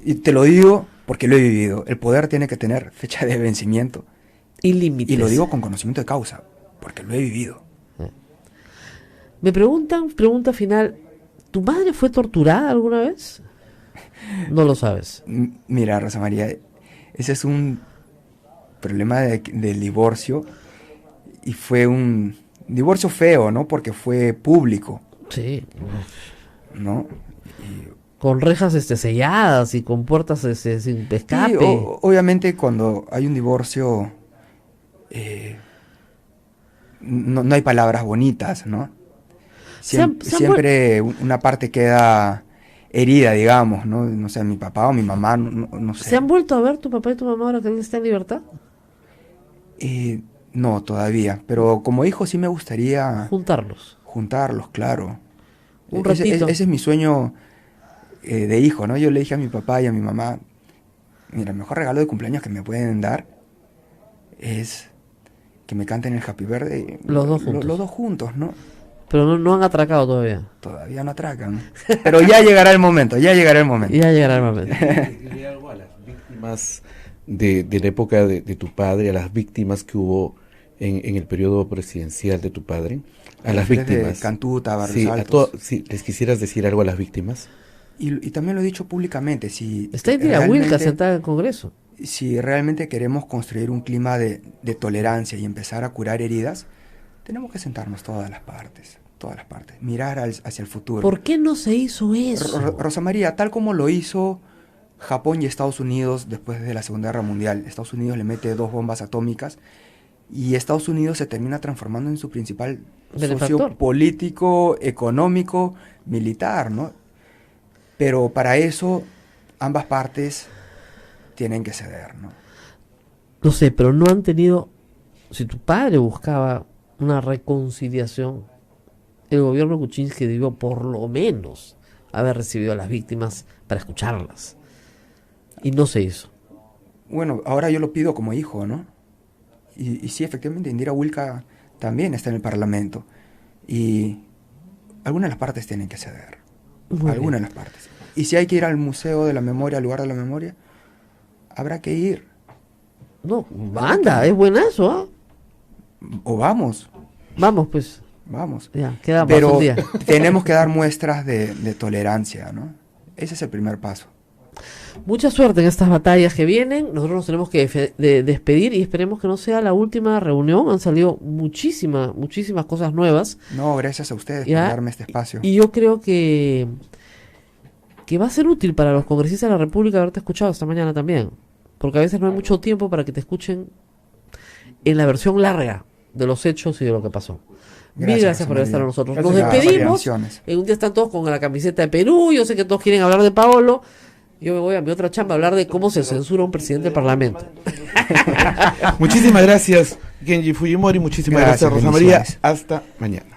Y te lo digo porque lo he vivido. El poder tiene que tener fecha de vencimiento. Y límites. Y lo digo con conocimiento de causa, porque lo he vivido. Me preguntan, pregunta final, ¿tu madre fue torturada alguna vez? No lo sabes. Mira, Rosa María, ese es un problema del divorcio. Y fue un divorcio feo, ¿no? Porque fue público, Sí. ¿no? Con rejas selladas y con puertas sin escape. Y obviamente cuando hay un divorcio no hay palabras bonitas, ¿no? Siempre una parte queda herida, digamos, ¿no? No sé, mi papá o mi mamá, no sé. ¿Se han vuelto a ver tu papá y tu mamá ahora que él está en libertad? No, todavía, pero como hijo sí me gustaría Juntarlos. juntarlos, claro. Un ratito. Ese es mi sueño de hijo, ¿no? Yo le dije a mi papá y a mi mamá, mira, el mejor regalo de cumpleaños que me pueden dar es que me canten el Happy Birthday. Los dos juntos. Los dos juntos, ¿no? Pero no han atracado todavía. Todavía no atracan. Pero ya llegará el momento, ya llegará el momento. Ya llegará el momento. Dile algo a las víctimas de la época de tu padre, a las víctimas que hubo en el periodo presidencial de tu padre, a las Desde víctimas. Cantuta, Barrios Sí, Altos. sí, ¿les quisieras decir algo a las víctimas? Y también lo he dicho públicamente, si Está en Tirahuilca realmente, sentada en el Congreso. si realmente queremos construir un clima de tolerancia y empezar a curar heridas, tenemos que sentarnos todas las partes, mirar hacia el futuro. ¿Por qué no se hizo eso? Rosa María, tal como lo hizo Japón y Estados Unidos después de la Segunda Guerra Mundial, Estados Unidos le mete 2 bombas atómicas y Estados Unidos se termina transformando en su principal Benefactor. socio político, económico, militar, ¿no? Pero para eso ambas partes tienen que ceder, ¿no? No sé, pero no han tenido... Si tu padre buscaba una reconciliación, el gobierno Kuczynski debió por lo menos haber recibido a las víctimas para escucharlas. Y no se hizo. Bueno, ahora yo lo pido como hijo, ¿no? Y sí, efectivamente, Indira Wilka también está en el Parlamento. Y algunas de las partes tienen que ceder. Muy Algunas de las partes. Y si hay que ir al Museo de la Memoria, al lugar de la memoria, habrá que ir. No, anda, es buenazo, ¿ah? O vamos. Vamos, pues. vamos. Ya, queda más Pero un día. tenemos que dar muestras de tolerancia, ¿no? Ese es el primer paso. Mucha suerte en estas batallas que vienen. Nosotros nos tenemos que despedir y esperemos que no sea la última reunión. Han salido muchísimas cosas nuevas. No, gracias a ustedes Ya. por darme este espacio. Y yo creo que va a ser útil para los congresistas de la República haberte escuchado esta mañana también. Porque a veces no hay mucho tiempo para que te escuchen en la versión larga de los hechos y de lo que pasó. Mil gracias por María. estar con nosotros. Gracias, Nos María. despedimos. Bendiciones. En un día están todos con la camiseta de Perú. Yo sé que todos quieren hablar de Paolo. Yo me voy a mi otra chamba a hablar de cómo se censura un presidente del Parlamento. Muchísimas gracias, Genji Fujimori. Muchísimas gracias, Gracias, Rosa María. bendiciones. Hasta mañana.